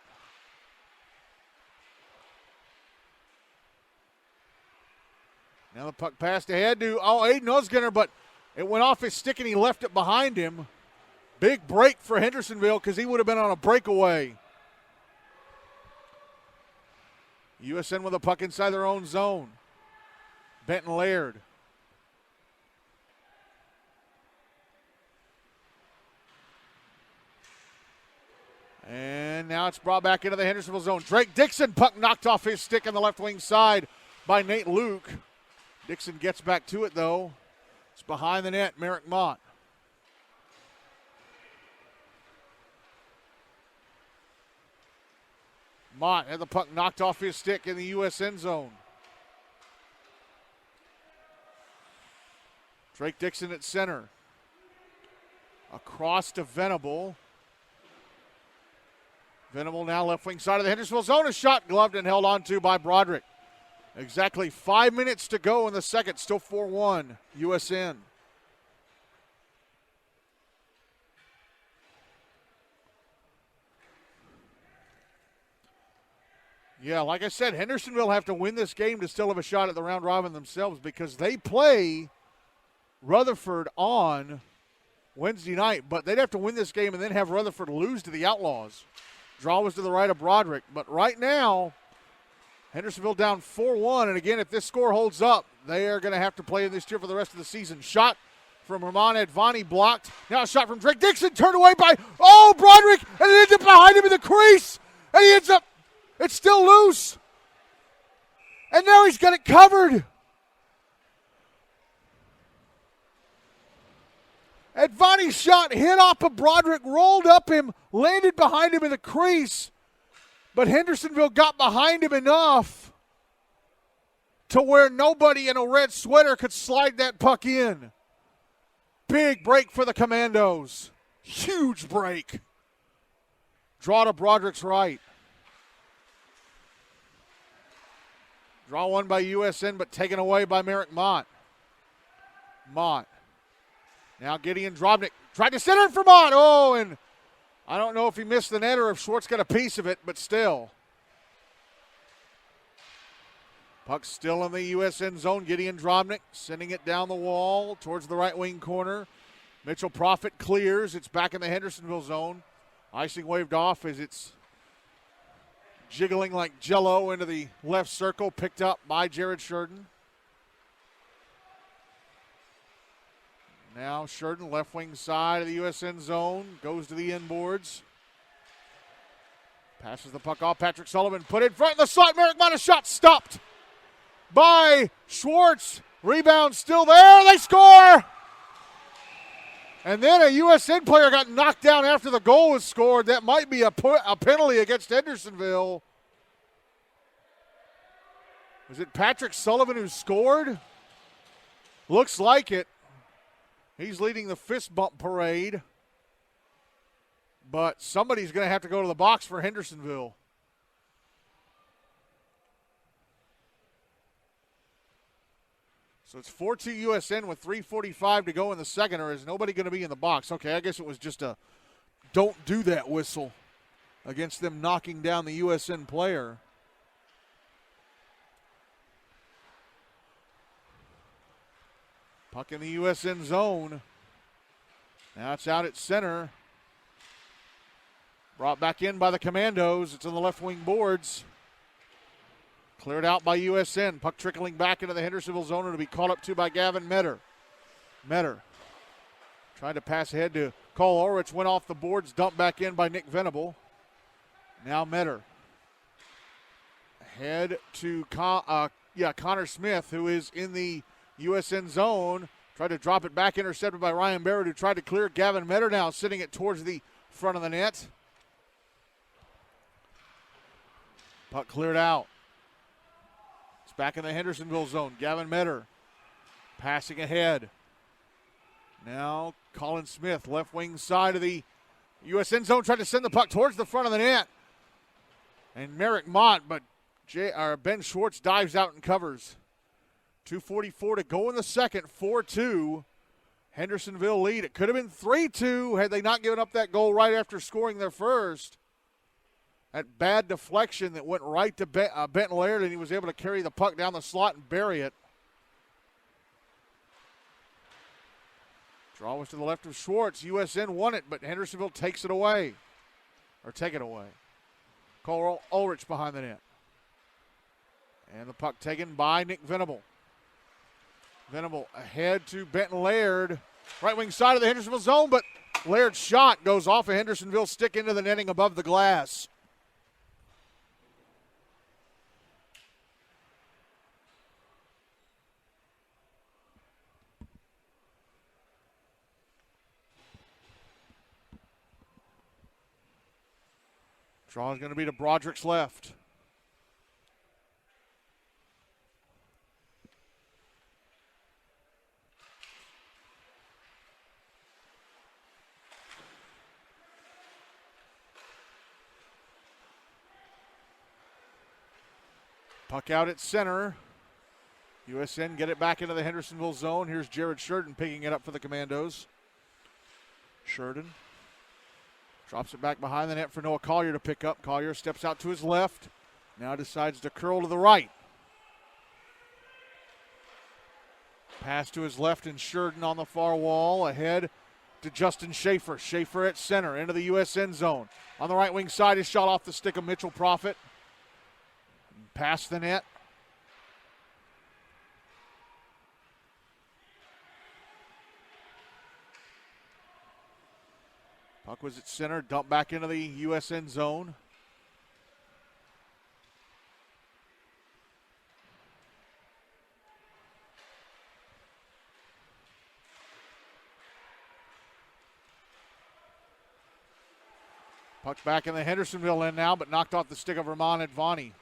Now the puck passed ahead to Aiden Osgener, but it went off his stick and he left it behind him. Big break for Hendersonville because he would have been on a breakaway. USN with a puck inside their own zone. Benton Laird. And now it's brought back into the Hendersonville zone. Drake Dixon, puck knocked off his stick on the left wing side by Nate Luke. Dixon gets back to it, though. It's behind the net, Merrick Mott. Mott had the puck knocked off his stick in the USN zone. Drake Dixon at center. Across to Venable. Venable now left wing side of the Hendersonville zone. A shot gloved and held on to by Broderick. Exactly 5 minutes to go in the second. Still 4-1 USN. Yeah, like I said, Hendersonville have to win this game to still have a shot at the round robin themselves because they play Rutherford on Wednesday night, but they'd have to win this game and then have Rutherford lose to the Outlaws. Draw was to the right of Broderick, but right now Hendersonville down 4-1, and again, if this score holds up, they are going to have to play in this tier for the rest of the season. Shot from Ramon Advani blocked. Now a shot from Drake Dixon, turned away by, Broderick, and it ends up behind him in the crease, and he ends up, it's still loose. And now he's got it covered. Advani's shot hit off of Broderick, rolled up him, landed behind him in the crease. But Hendersonville got behind him enough to where nobody in a red sweater could slide that puck in. Big break for the Commandos. Huge break. Draw to Broderick's right. Draw one by USN, but taken away by Merrick Mott. Mott. Now Gideon Drobnik tried to center it for Mott. And I don't know if he missed the net or if Schwartz got a piece of it, but still. Puck still in the USN zone. Gideon Drobnik sending it down the wall towards the right wing corner. Mitchell Profit clears. It's back in the Hendersonville zone. Icing waved off as it's jiggling like jello into the left circle, picked up by Jared Sheridan. Now Sheridan, left wing side of the USN zone, goes to the inboards. Passes the puck off. Patrick Sullivan put in front of the slot. Merrick Mott, a shot stopped by Schwartz. Rebound still there. They score! And then a USN player got knocked down after the goal was scored. That might be a penalty against Hendersonville. Was it Patrick Sullivan who scored? Looks like it. He's leading the fist bump parade. But somebody's going to have to go to the box for Hendersonville. So it's 4-2 USN with 3:45 to go in the second, or is nobody going to be in the box? Okay, I guess it was just a don't do that whistle against them knocking down the USN player. Puck in the USN zone. Now it's out at center. Brought back in by the Commandos. It's on the left wing boards. Cleared out by USN. Puck trickling back into the Hendersonville zone to be caught up to by Gavin Metter. Metter tried to pass ahead to Cole Ulrich. Went off the boards. Dumped back in by Nick Venable. Now Metter. Ahead to Connor Smith, who is in the USN zone. Tried to drop it back, intercepted by Ryan Barrett, who tried to clear. Gavin Metter now sitting it towards the front of the net. Puck cleared out. It's back in the Hendersonville zone. Gavin Metter passing ahead. Now Colin Smith, left wing side of the USN zone, tried to send the puck towards the front of the net. And Merrick Mott, but Ben Schwartz dives out and covers. 2:44 to go in the second, 4-2. Hendersonville lead. It could have been 3-2 had they not given up that goal right after scoring their first. That bad deflection that went right to Benton Laird, and he was able to carry the puck down the slot and bury it. Draw was to the left of Schwartz. USN won it, but Hendersonville takes it away. Or take it away. Cole Ulrich behind the net. And the puck taken by Nick Venable. Venable ahead to Benton Laird. Right wing side of the Hendersonville zone, but Laird's shot goes off a Hendersonville stick into the netting above the glass. Draw is going to be to Broderick's left. Puck out at center. USN get it back into the Hendersonville zone. Here's Jared Sheridan picking it up for the Commandos. Sheridan drops it back behind the net for Noah Collier to pick up. Collier steps out to his left. Now decides to curl to the right. Pass to his left and Sheridan on the far wall. Ahead to Justin Schaefer. Schaefer at center into the USN zone. On the right wing side is shot off the stick of Mitchell Profit. Past the net. Puck was at center, dumped back into the USN zone. Puck back in the Hendersonville end now, but knocked off the stick of Rahman Advani.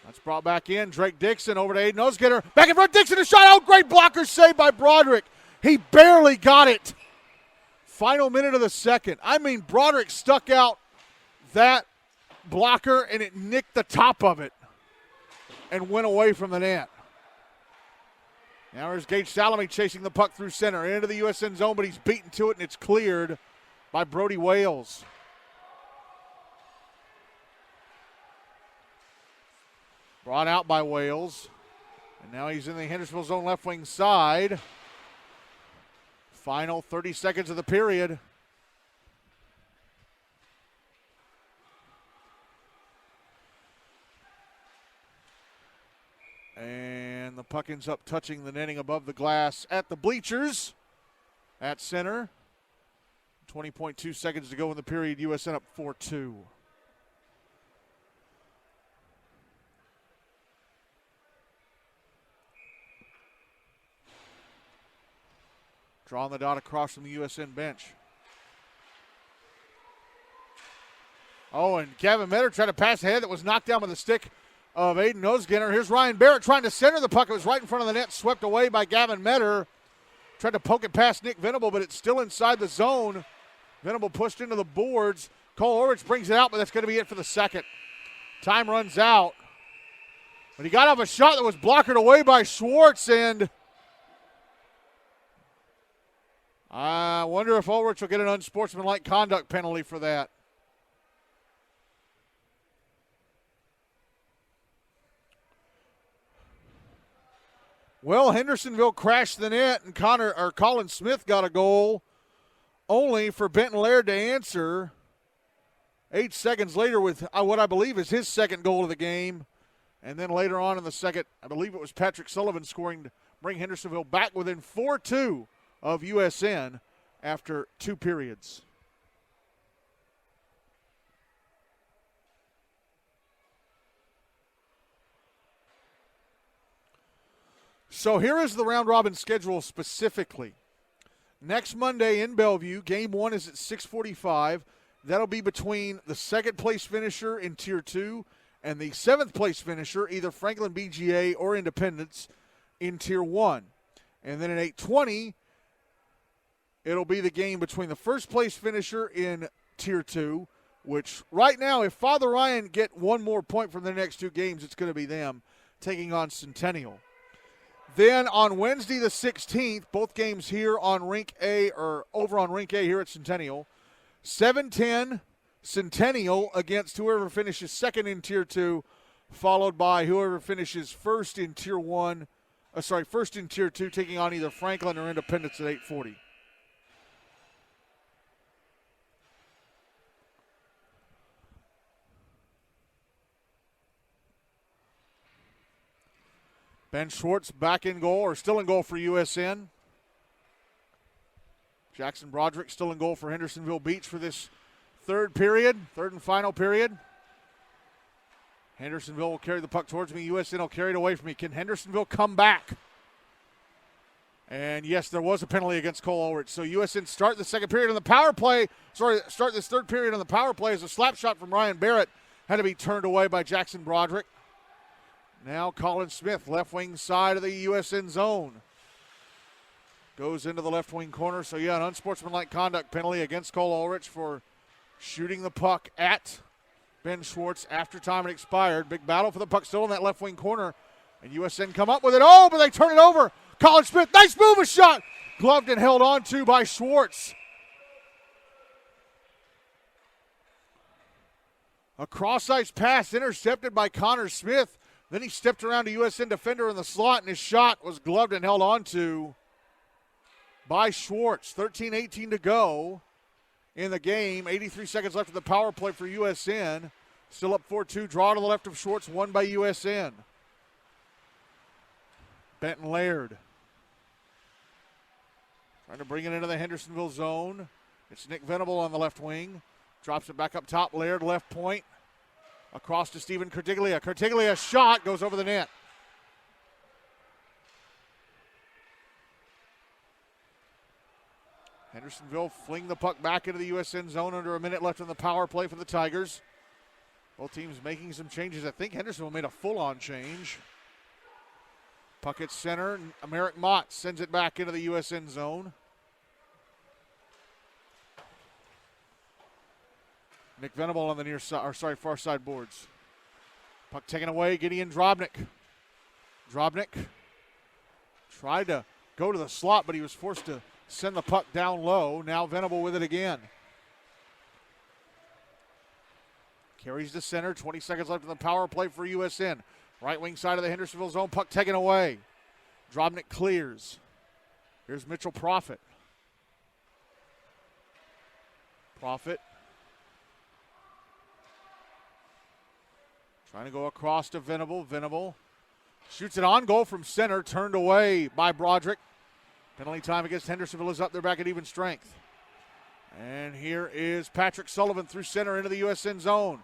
That's brought back in. Drake Dixon over to Aiden Osgetter. Back in front, Dixon, a shot out. Great blocker save by Broderick. He barely got it. Final minute of the second. I mean, Broderick stuck out that blocker, and it nicked the top of it and went away from the net. Now there's Gage Salome chasing the puck through center into the USN zone, but he's beaten to it, and it's cleared by Brody Wales. Brought out by Wales. And now he's in the Hendersonville zone left wing side. Final 30 seconds of the period. And the puck ends up touching the netting above the glass at the bleachers at center. 20.2 seconds to go in the period. USN up 4-2. Drawing the dot across from the USN bench. Oh, and Gavin Metter tried to pass ahead that was knocked down with the stick of Aiden Osgetter. Here's Ryan Barrett trying to center the puck. It was right in front of the net, swept away by Gavin Metter. Tried to poke it past Nick Venable, but it's still inside the zone. Venable pushed into the boards. Cole Ulrich brings it out, but that's going to be it for the second. Time runs out. But he got off a shot that was blocked away by Schwartz, and I wonder if Ulrich will get an unsportsmanlike conduct penalty for that. Well, Hendersonville crashed the net, and Colin Smith got a goal, only for Benton Laird to answer 8 seconds later with what I believe is his second goal of the game. And then later on in the second, I believe it was Patrick Sullivan scoring to bring Hendersonville back within 4-2 of USN after 2 periods. So here is the round-robin schedule specifically. Next Monday in Bellevue, Game 1 is at 6:45. That'll be between the second-place finisher in Tier 2 and the seventh-place finisher, either Franklin BGA or Independence, in Tier 1. And then at 8:20, it'll be the game between the first-place finisher in Tier 2, which right now, if Father Ryan get one more point from their next 2 games, it's going to be them taking on Centennial. Then on Wednesday the 16th, both games here on Rink A, or over on Rink A here at Centennial. 7:10 Centennial against whoever finishes second in Tier 2, followed by whoever finishes first in Tier 1, first in Tier 2, taking on either Franklin or Independence at 8:40. Ben Schwartz back in goal, or still in goal for USN. Jackson Broderick still in goal for Hendersonville-Beech for this third and final period. Hendersonville will carry the puck towards me. USN will carry it away from me. Can Hendersonville come back? And yes, there was a penalty against Cole Ulrich. So USN start the second period on the power play. Start this third period on the power play as a slap shot from Ryan Barrett had to be turned away by Jackson Broderick. Now Colin Smith, left wing side of the USN zone. Goes into the left wing corner. So, yeah, an unsportsmanlike conduct penalty against Cole Ulrich for shooting the puck at Ben Schwartz after time had expired. Big battle for the puck still in that left wing corner. And USN come up with it. Oh, but they turn it over. Colin Smith, nice move, a shot. Gloved and held on to by Schwartz. A cross-ice pass intercepted by Connor Smith. Then he stepped around a USN defender in the slot, and his shot was gloved and held on to by Schwartz. 13:18 to go in the game. 83 seconds left in the power play for USN. Still up 4-2. Draw to the left of Schwartz, won by USN. Benton Laird trying to bring it into the Hendersonville zone. It's Nick Venable on the left wing. Drops it back up top. Laird left point. Across to Stephen Cartiglia. Cartiglia's shot goes over the net. Hendersonville fling the puck back into the USN zone under a minute left in the power play for the Tigers. Both teams making some changes. I think Hendersonville made a full-on change. Puck at center. Merrick Mott sends it back into the USN zone. Nick Venable on the near side, far side boards. Puck taken away. Gideon Drobnik. Drobnik tried to go to the slot, but he was forced to send the puck down low. Now Venable with it again. Carries to center. 20 seconds left in the power play for USN. Right wing side of the Hendersonville zone. Puck taken away. Drobnik clears. Here's Mitchell Profit. Profit trying to go across to Venable. Venable shoots it on goal from center. Turned away by Broderick. Penalty time against Hendersonville is up. They're back at even strength. And here is Patrick Sullivan through center into the USN zone.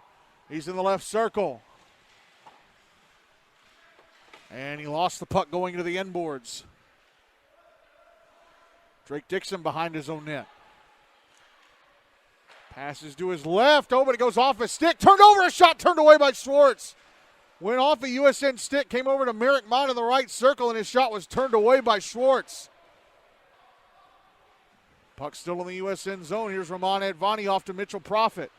He's in the left circle. And he lost the puck going to the end boards. Drake Dixon behind his own net. Passes to his left. Oh, but it goes off his stick. Turned over, a shot turned away by Schwartz. Went off a USN stick, came over to Merrick Mott in the right circle, and his shot was turned away by Schwartz. Puck still in the USN zone. Here's Ramon Advani off to Mitchell Profit.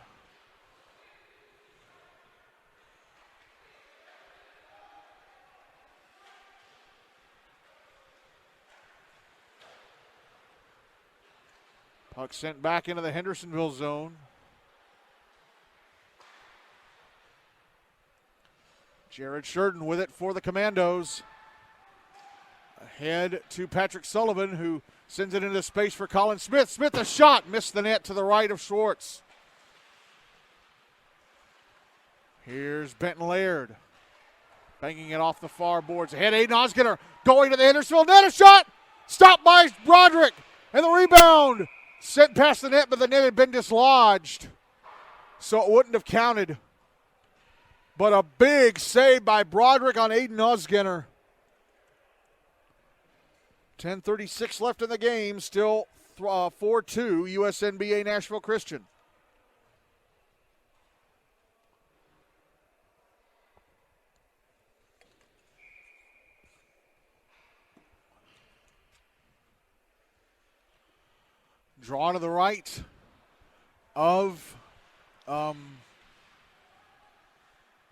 Puck sent back into the Hendersonville zone. Jared Sheridan with it for the Commandos. Ahead to Patrick Sullivan, who sends it into space for Colin Smith. Smith, a shot, missed the net to the right of Schwartz. Here's Benton Laird, banging it off the far boards. Ahead, Aiden Osgener going to the Hendersonville net, a shot, stopped by Broderick, and the rebound sent past the net, but the net had been dislodged, so it wouldn't have counted. But a big save by Broderick on Aiden Osgener. 10:36 left in the game, still 4-2, USN-BA-Nashville Christian. Draw to the right of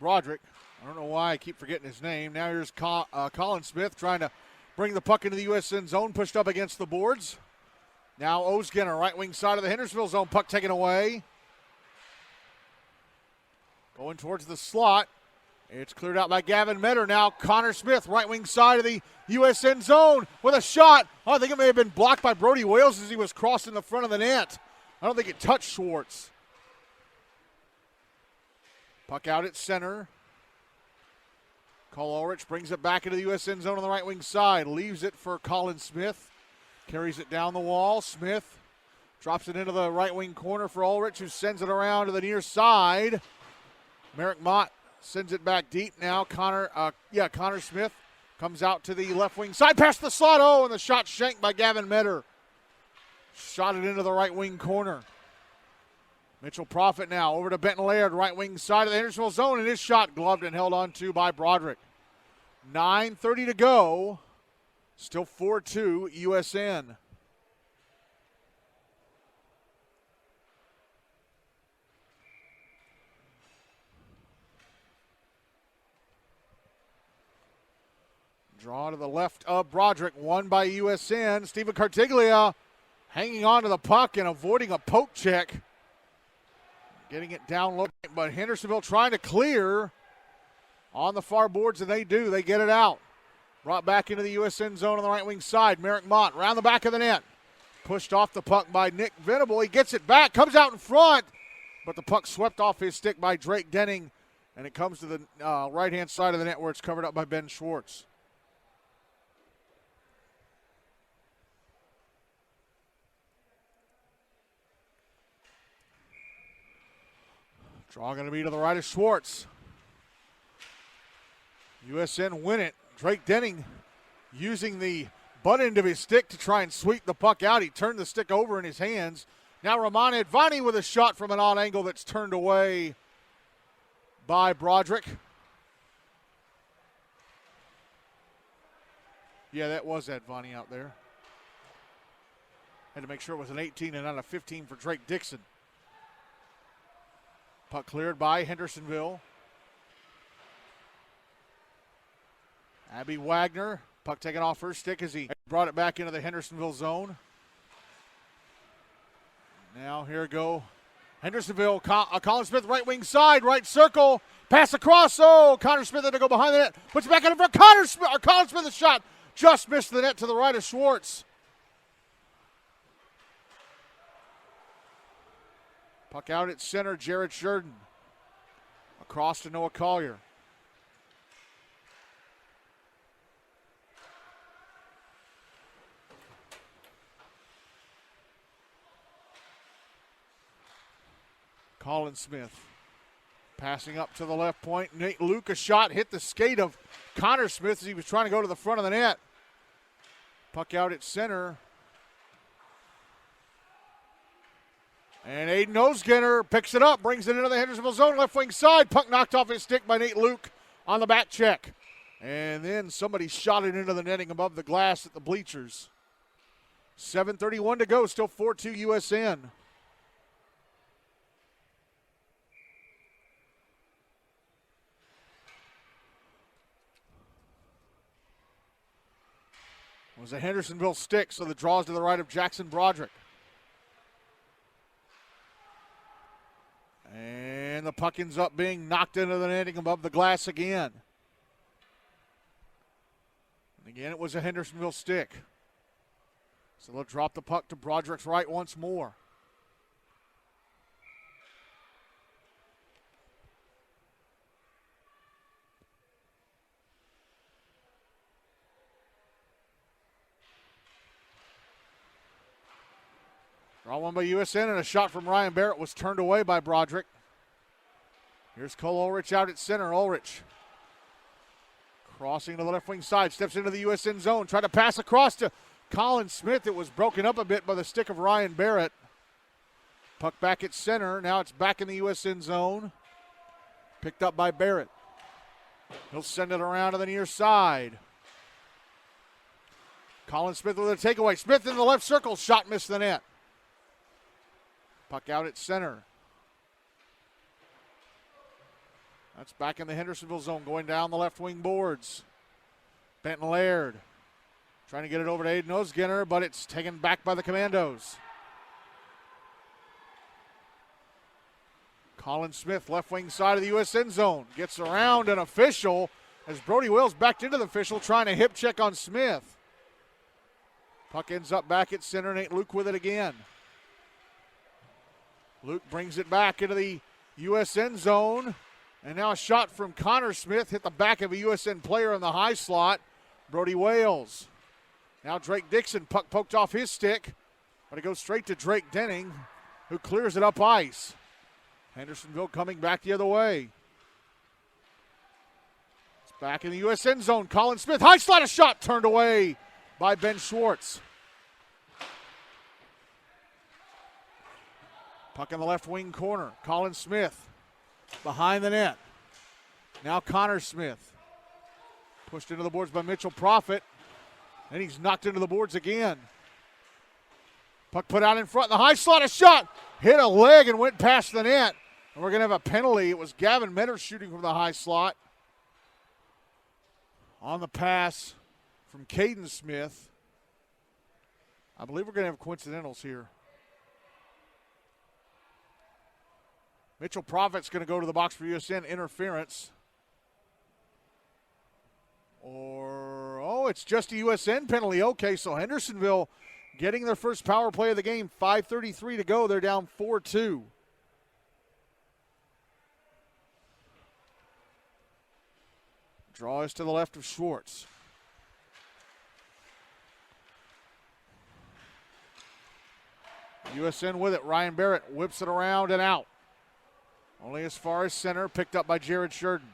Broderick. I don't know why I keep forgetting his name. Now here's Colin Smith trying to bring the puck into the USN zone, pushed up against the boards. Now Osgener, right wing side of the Hendersonville zone, puck taken away. Going towards the slot. It's cleared out by Gavin Metter. Now Connor Smith, right wing side of the USN zone with a shot. Oh, I think it may have been blocked by Brody Wales as he was crossing the front of the net. I don't think it touched Schwartz. Puck out at center. Cole Ulrich brings it back into the USN zone on the right wing side. Leaves it for Colin Smith. Carries it down the wall. Smith drops it into the right wing corner for Ulrich, who sends it around to the near side. Merrick Mott sends it back deep now. Connor Smith comes out to the left wing side, past the slot. Oh, and the shot shanked by Gavin Metter. Shot it into the right wing corner. Mitchell Profit now over to Benton Laird, right wing side of the Hendersonville zone, and his shot gloved and held on to by Broderick. 9:30 to go. Still 4-2 USN. Draw to the left of Broderick, won by USN. Stephen Cartiglia hanging on to the puck and avoiding a poke check. Getting it down low, but Hendersonville trying to clear on the far boards, and they do. They get it out. Brought back into the USN zone on the right wing side. Merrick Mott around the back of the net. Pushed off the puck by Nick Venable. He gets it back, comes out in front, but the puck swept off his stick by Drake Denning, and it comes to the right-hand side of the net where it's covered up by Ben Schwartz. Draw going to be to the right of Schwartz. USN win it. Drake Denning using the butt end of his stick to try and sweep the puck out. He turned the stick over in his hands. Now Roman Advani with a shot from an odd angle that's turned away by Broderick. Yeah, that was Advani out there. Had to make sure it was an 18 and not a 15 for Drake Dixon. Puck cleared by Hendersonville. Abby Wagner, puck taken off her stick as he brought it back into the Hendersonville zone. Now here go Hendersonville, Colin Smith, right wing side, right circle, pass across. Oh, Connor Smith had to go behind the net. Puts it back in for Colin Smith, a shot. Just missed the net to the right of Schwartz. Puck out at center, Jared Sheridan. Across to Noah Collier. Colin Smith passing up to the left point. Nate Luke, a shot, hit the skate of Connor Smith as he was trying to go to the front of the net. Puck out at center. And Aiden Osgenner picks it up, brings it into the Hendersonville zone, left wing side. Puck knocked off his stick by Nate Luke on the back check. And then somebody shot it into the netting above the glass at the bleachers. 7:31 to go, still 4-2 USN. It was a Hendersonville stick, so the draws to the right of Jackson Broderick. And the puck ends up being knocked into the netting above the glass again. And again, it was a Hendersonville stick. So they'll drop the puck to Broderick's right once more. Draw one by USN, and a shot from Ryan Barrett was turned away by Broderick. Here's Cole Ulrich out at center. Ulrich crossing to the left wing side, steps into the USN zone, tried to pass across to Colin Smith. It was broken up a bit by the stick of Ryan Barrett. Puck back at center. Now it's back in the USN zone. Picked up by Barrett. He'll send it around to the near side. Colin Smith with a takeaway. Smith in the left circle. Shot missed the net. Puck out at center. That's back in the Hendersonville zone, going down the left wing boards. Benton Laird trying to get it over to Aiden Osgenner, but it's taken back by the Commandos. Colin Smith, left wing side of the USN zone, gets around an official as Brody Wills backed into the official, trying to hip check on Smith. Puck ends up back at center. Nate Luke with it again. Luke brings it back into the USN zone. And now a shot from Connor Smith hit the back of a USN player in the high slot. Brody Wales. Now Drake Dixon, puck poked off his stick, but it goes straight to Drake Denning, who clears it up ice. Hendersonville coming back the other way. It's back in the USN zone. Colin Smith, high slot, a shot turned away by Ben Schwartz. Puck in the left wing corner. Colin Smith behind the net. Now Connor Smith. Pushed into the boards by Mitchell Profit. And he's knocked into the boards again. Puck put out in front. The high slot, a shot. Hit a leg and went past the net. And we're going to have a penalty. It was Gavin Metter shooting from the high slot. On the pass from Caden Smith. I believe we're going to have coincidentals here. Mitchell Profit's going to go to the box for USN. Interference. Or, it's just a USN penalty. Okay, so Hendersonville getting their first power play of the game. 5:33 to go. They're down 4-2. Draw is to the left of Schwartz. USN with it. Ryan Barrett whips it around and out. Only as far as center, picked up by Jared Sheridan.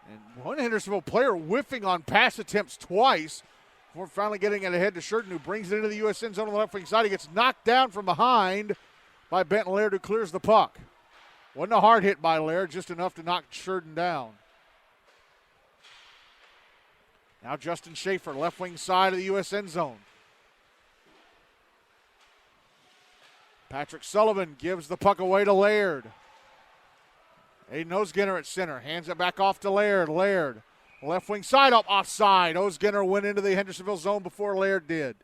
And one Hendersonville player whiffing on pass attempts twice before finally getting it ahead to Sheridan, who brings it into the USN zone on the left wing side. He gets knocked down from behind by Benton Laird, who clears the puck. Wasn't a hard hit by Laird, just enough to knock Sheridan down. Now Justin Schaefer, left wing side of the USN zone. Patrick Sullivan gives the puck away to Laird. Aiden Osgener at center, hands it back off to Laird. Laird, left wing side up, offside. Osgener went into the Hendersonville zone before Laird did.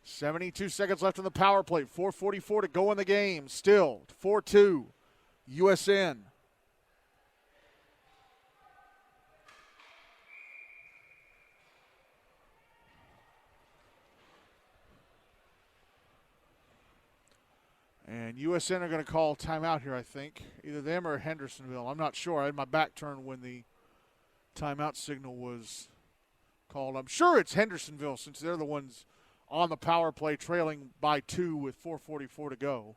72 seconds left on the power play. 4:44 to go in the game. Still 4-2, USN. And USN are going to call timeout here, I think. Either them or Hendersonville. I'm not sure. I had my back turned when the timeout signal was called. I'm sure it's Hendersonville since they're the ones on the power play trailing by 2 with 4:44 to go.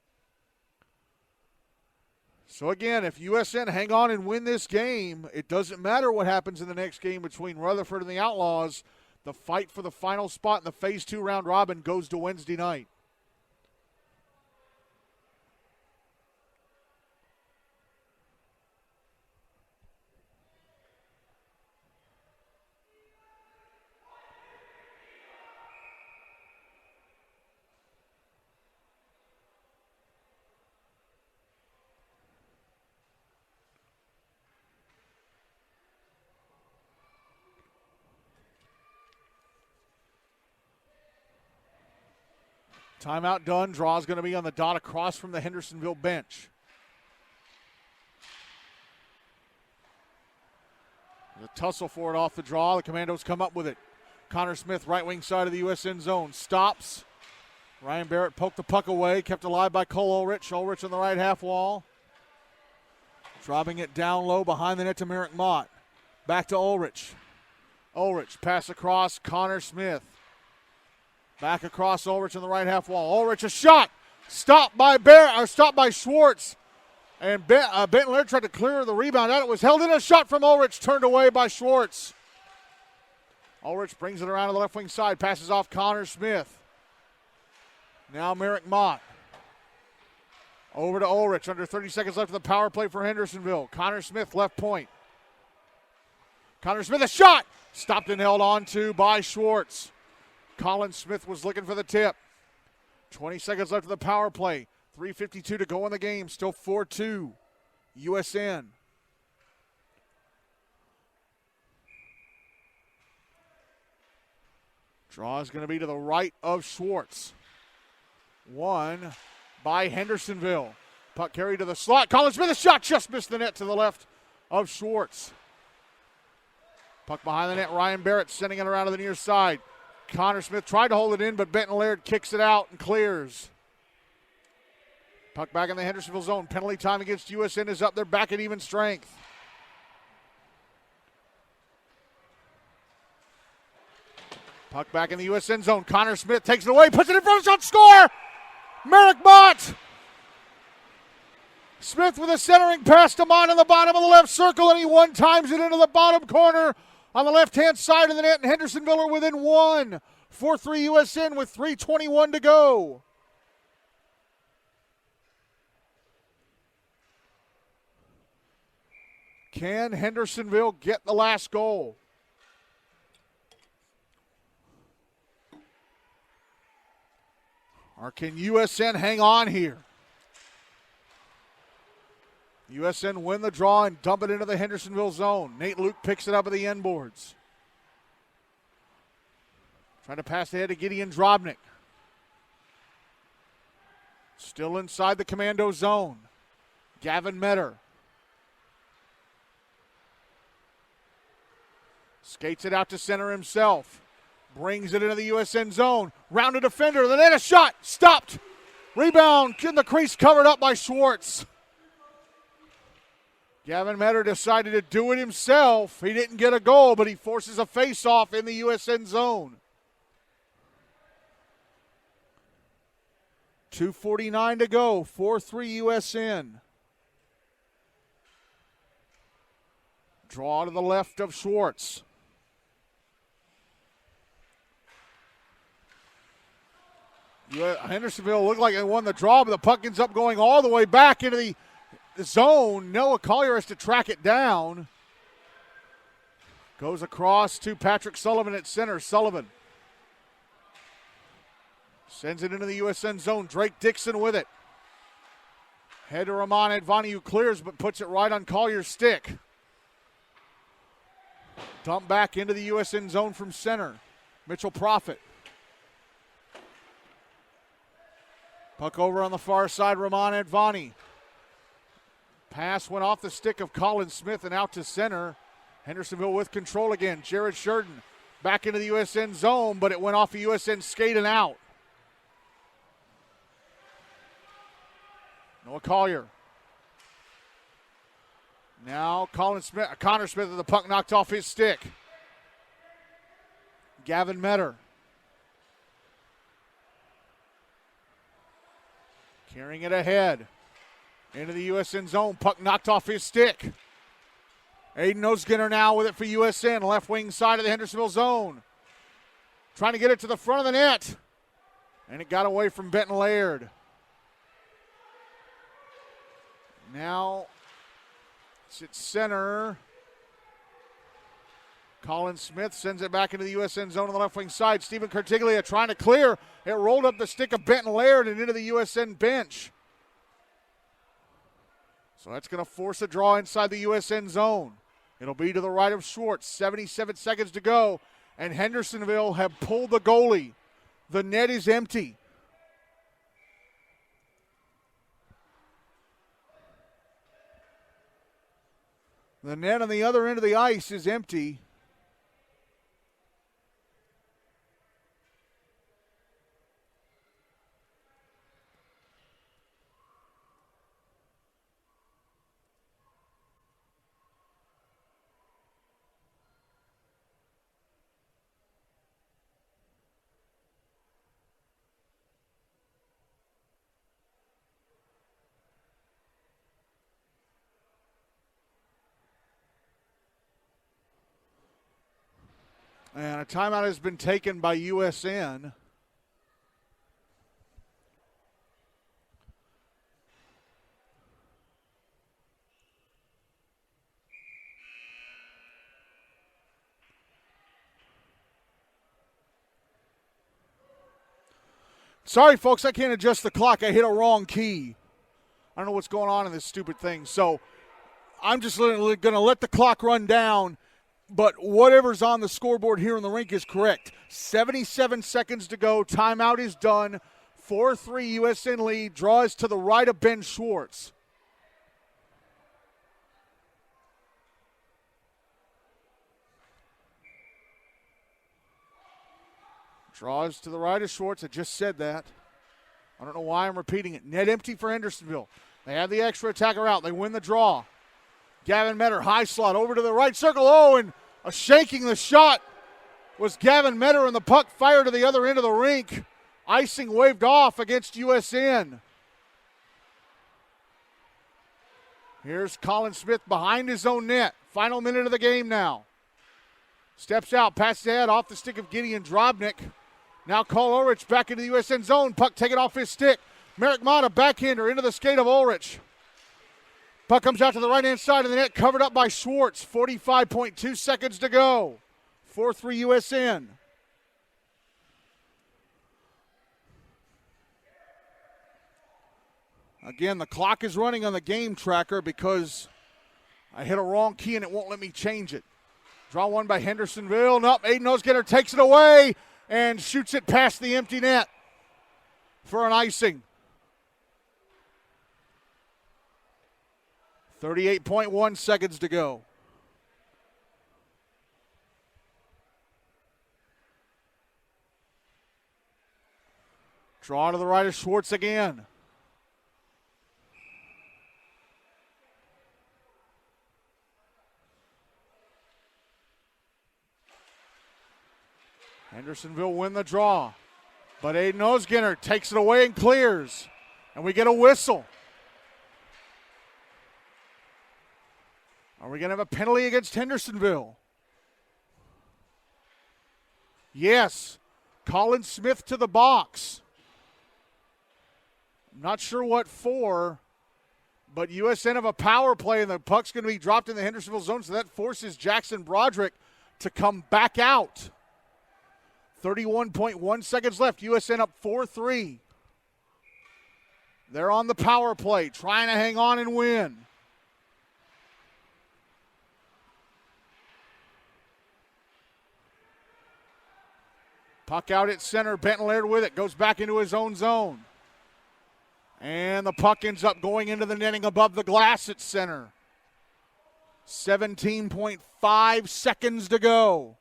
So again, if USN hang on and win this game, it doesn't matter what happens in the next game between Rutherford and the Outlaws. The fight for the final spot in the Phase 2 round robin goes to Wednesday night. Timeout done. Draw is going to be on the dot across from the Hendersonville bench. The tussle for it off the draw. The Commandos come up with it. Connor Smith, right wing side of the USN zone, stops. Ryan Barrett poked the puck away, kept alive by Cole Ulrich. Ulrich on the right half wall. Dropping it down low behind the net to Merrick Mott. Back to Ulrich. Ulrich, pass across, Connor Smith. Back across Ulrich on the right half wall. Ulrich, a shot. Stopped by Schwartz. And Benton Laird tried to clear the rebound out. It was held in. A shot from Ulrich, turned away by Schwartz. Ulrich brings it around to the left wing side. Passes off Connor Smith. Now Merrick Mott. Over to Ulrich. Under 30 seconds left of the power play for Hendersonville. Connor Smith, left point. Connor Smith, a shot. Stopped and held on to by Schwartz. Colin Smith was looking for the tip. 20 seconds left of the power play. 3:52 to go in the game. Still 4-2, USN. Draw is going to be to the right of Schwartz. One by Hendersonville. Puck carried to the slot. Colin Smith, a shot, just missed the net to the left of Schwartz. Puck behind the net. Ryan Barrett sending it around to the near side. Connor Smith tried to hold it in, but Benton Laird kicks it out and clears. Puck back in the Hendersonville zone. Penalty time against USN is up. They're back at even strength. Puck back in the USN zone. Connor Smith takes it away, puts it in front of the shot, score! Merrick Mott! Smith with a centering pass to Mott in the bottom of the left circle, and he one-times it into the bottom corner on the left-hand side of the net, and Hendersonville are within one. 4-3 USN with 3:21 to go. Can Hendersonville get the last goal? Or can USN hang on here? USN win the draw and dump it into the Hendersonville zone. Nate Luke picks it up at the end boards. Trying to pass ahead to Gideon Drobnik. Still inside the Commando zone. Gavin Metter. Skates it out to center himself. Brings it into the USN zone. Rounded defender, then a shot. Stopped. Rebound in the crease, covered up by Schwartz. Gavin Metter decided to do it himself. He didn't get a goal, but he forces a face-off in the USN zone. 2:49 to go, 4-3 USN. Draw to the left of Schwartz. Hendersonville looked like they won the draw, but the puck ends up going all the way back into the zone. Noah Collier has to track it down. Goes across to Patrick Sullivan at center. Sullivan sends it into the USN zone. Drake Dixon with it. Head to Ramon Advani, who clears but puts it right on Collier's stick. Dump back into the USN zone from center. Mitchell Profit. Puck over on the far side, Ramon Advani. Pass went off the stick of Colin Smith and out to center. Hendersonville with control again. Jared Sheridan back into the USN zone, but it went off a USN skate and out. Noah Collier. Now Connor Smith with the puck knocked off his stick. Gavin Metter. Carrying it ahead. Into the USN zone. Puck knocked off his stick. Aiden Osginner now with it for USN. Left wing side of the Hendersonville zone. Trying to get it to the front of the net. And it got away from Benton Laird. Now it's at center. Colin Smith sends it back into the USN zone on the left wing side. Stephen Cartiglia trying to clear. It rolled up the stick of Benton Laird and into the USN bench. So that's going to force a draw inside the USN zone. It'll be to the right of Schwartz. 77 seconds to go. And Hendersonville have pulled the goalie. The net is empty. The net on the other end of the ice is empty. And a timeout has been taken by USN. Sorry, folks, I can't adjust the clock. I hit a wrong key. I don't know what's going on in this stupid thing. So I'm just going to let the clock run down. But whatever's on the scoreboard here in the rink is correct. 77 seconds to go. Timeout is done. 4-3 USN lead. Draw is to the right of Ben Schwartz. Draws to the right of Schwartz. I just said that. I don't know why I'm repeating it. Net empty for Hendersonville. They have the extra attacker out. They win the draw. Gavin Metter, high slot over to the right circle. Oh, and shaking the shot was Gavin Metter, and the puck fired to the other end of the rink. Icing waved off against USN. Here's Colin Smith behind his own net. Final minute of the game now. Steps out, passes ahead off the stick of Gideon Drobnik. Now Cole Ulrich back into the USN zone. Puck taken off his stick. Merrick Mata, backhander into the skate of Ulrich. Puck comes out to the right-hand side of the net, covered up by Schwartz. 45.2 seconds to go. 4-3 USN. Again, the clock is running on the game tracker because I hit a wrong key and it won't let me change it. Draw one by Hendersonville. Nope, Aiden Osgetter takes it away and shoots it past the empty net for an icing. 38.1 seconds to go. Draw to the right of Schwartz again. Hendersonville win the draw. But Aiden Osginner takes it away and clears. And we get a whistle. Are we going to have a penalty against Hendersonville? Yes. Colin Smith to the box. I'm not sure what for, but USN have a power play, and the puck's going to be dropped in the Hendersonville zone, so that forces Jackson Broderick to come back out. 31.1 seconds left. USN up 4-3. They're on the power play, trying to hang on and win. Puck out at center. Benton Laird with it. Goes back into his own zone. And the puck ends up going into the netting above the glass at center. 17.5 seconds to go.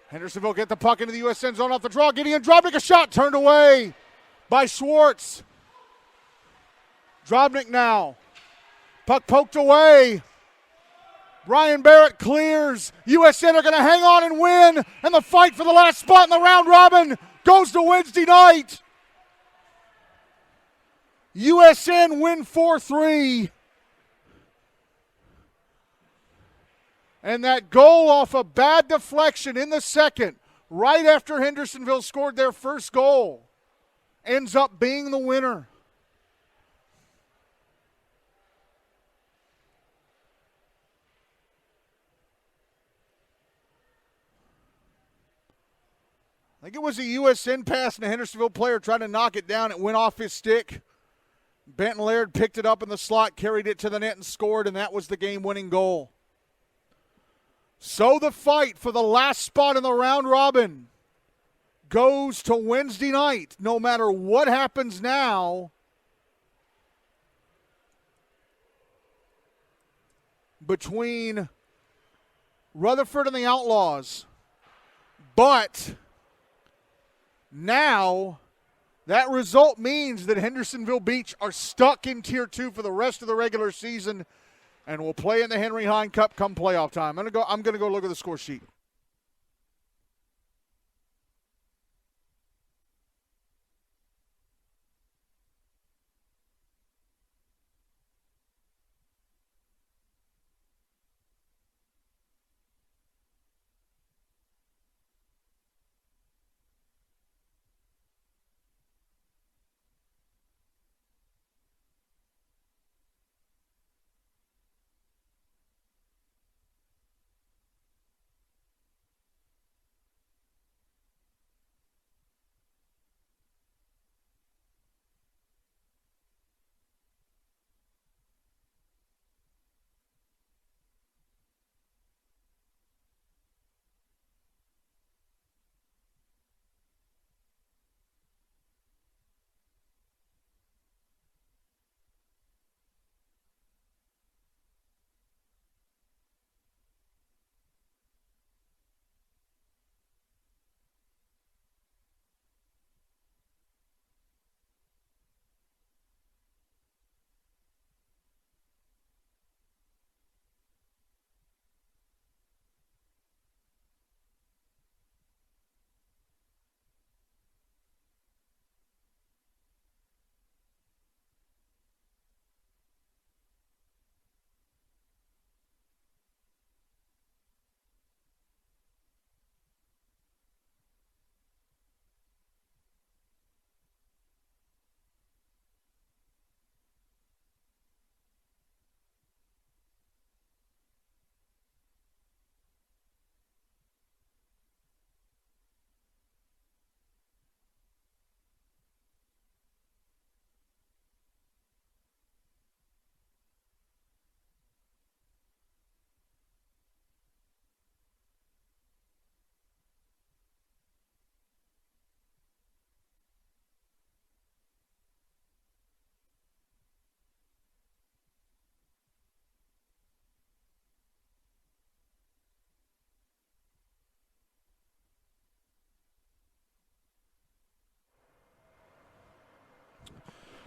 Hendersonville get the puck into the USN zone off the draw. Gideon Drobnik, a shot turned away by Schwartz. Drobnik now. Puck poked away. Brian Barrett clears. USN are going to hang on and win. And the fight for the last spot in the round robin goes to Wednesday night. USN win 4-3. And that goal off a bad deflection in the second, right after Hendersonville scored their first goal, ends up being the winner. I think it was a USN pass and a Hendersonville player tried to knock it down. It went off his stick. Benton Laird picked it up in the slot, carried it to the net and scored, and that was the game-winning goal. So the fight for the last spot in the round robin goes to Wednesday night. No matter what happens now, between Rutherford and the Outlaws. But now that result means that Hendersonville-Beech are stuck in Tier 2 for the rest of the regular season and will play in the Henry Hine Cup come playoff time. I'm going to go look at the score sheet.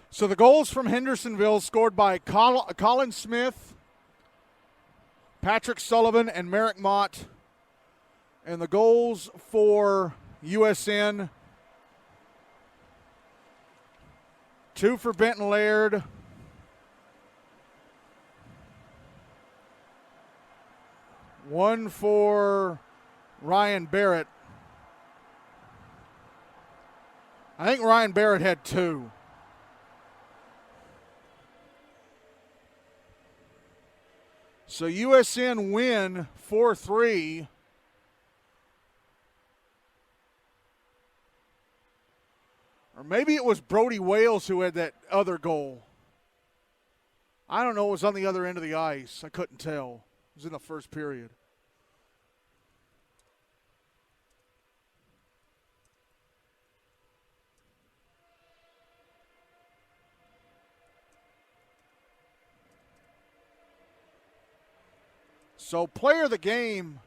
So the goals from Hendersonville scored by Colin Smith, Patrick Sullivan, and Merrick Mott. And the goals for USN, 2 for Benton Laird, 1 for Ryan Barrett. I think Ryan Barrett had 2. So USN win 4-3. Or maybe it was Brody Wales who had that other goal. I don't know. It was on the other end of the ice. I couldn't tell. It was in the first period. So player of the game,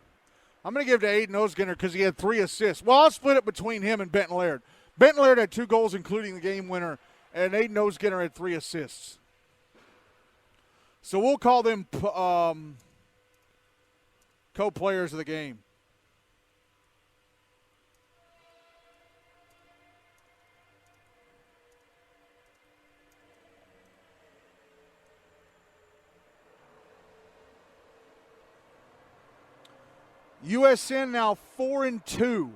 I'm going to give to Aiden Osgener because he had 3 assists. Well, I'll split it between him and Benton Laird. Benton Laird had 2 goals, including the game winner, and Aiden Osgener had 3 assists. So we'll call them co-players of the game. USN now 4-2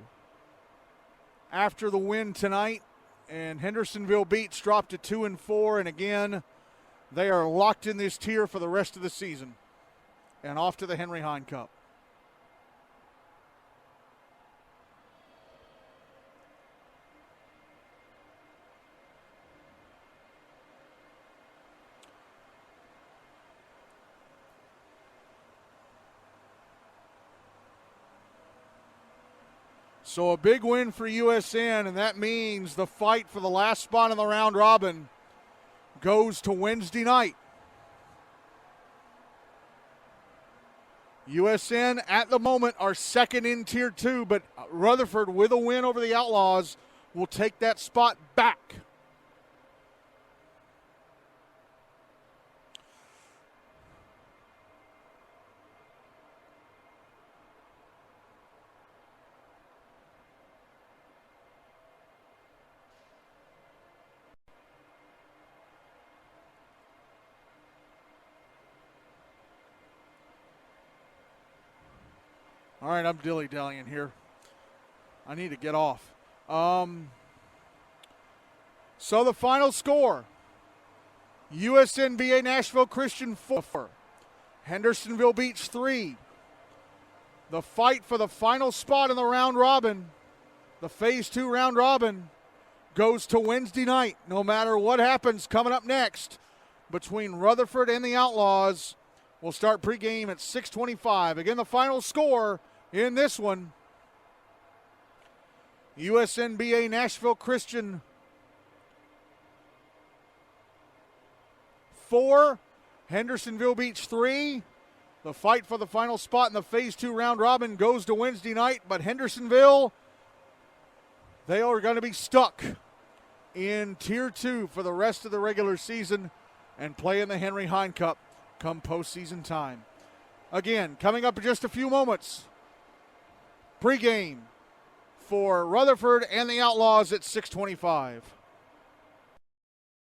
after the win tonight, and Hendersonville-Beech dropped to 2-4, and again, they are locked in this tier for the rest of the season and off to the Henry Hine Cup. So a big win for USN, and that means the fight for the last spot in the round robin goes to Wednesday night. USN at the moment are second in Tier 2, but Rutherford with a win over the Outlaws will take that spot back. All right, I'm dilly-dallying here. I need to get off. So the final score, USN-BA-Nashville Christian 4, Hendersonville-Beech 3. The fight for the final spot in the round robin, the Phase 2 round robin, goes to Wednesday night, no matter what happens coming up next between Rutherford and the Outlaws. We'll start pregame at 6:25. Again, the final score in this one, USN-BA-Nashville Christian 4, Hendersonville-Beech 3. The fight for the final spot in the Phase 2 round robin goes to Wednesday night, but Hendersonville, they are going to be stuck in Tier 2 for the rest of the regular season and play in the Henry Hine Cup come postseason time. Again, coming up in just a few moments, pregame for Rutherford and the Outlaws at 6:25.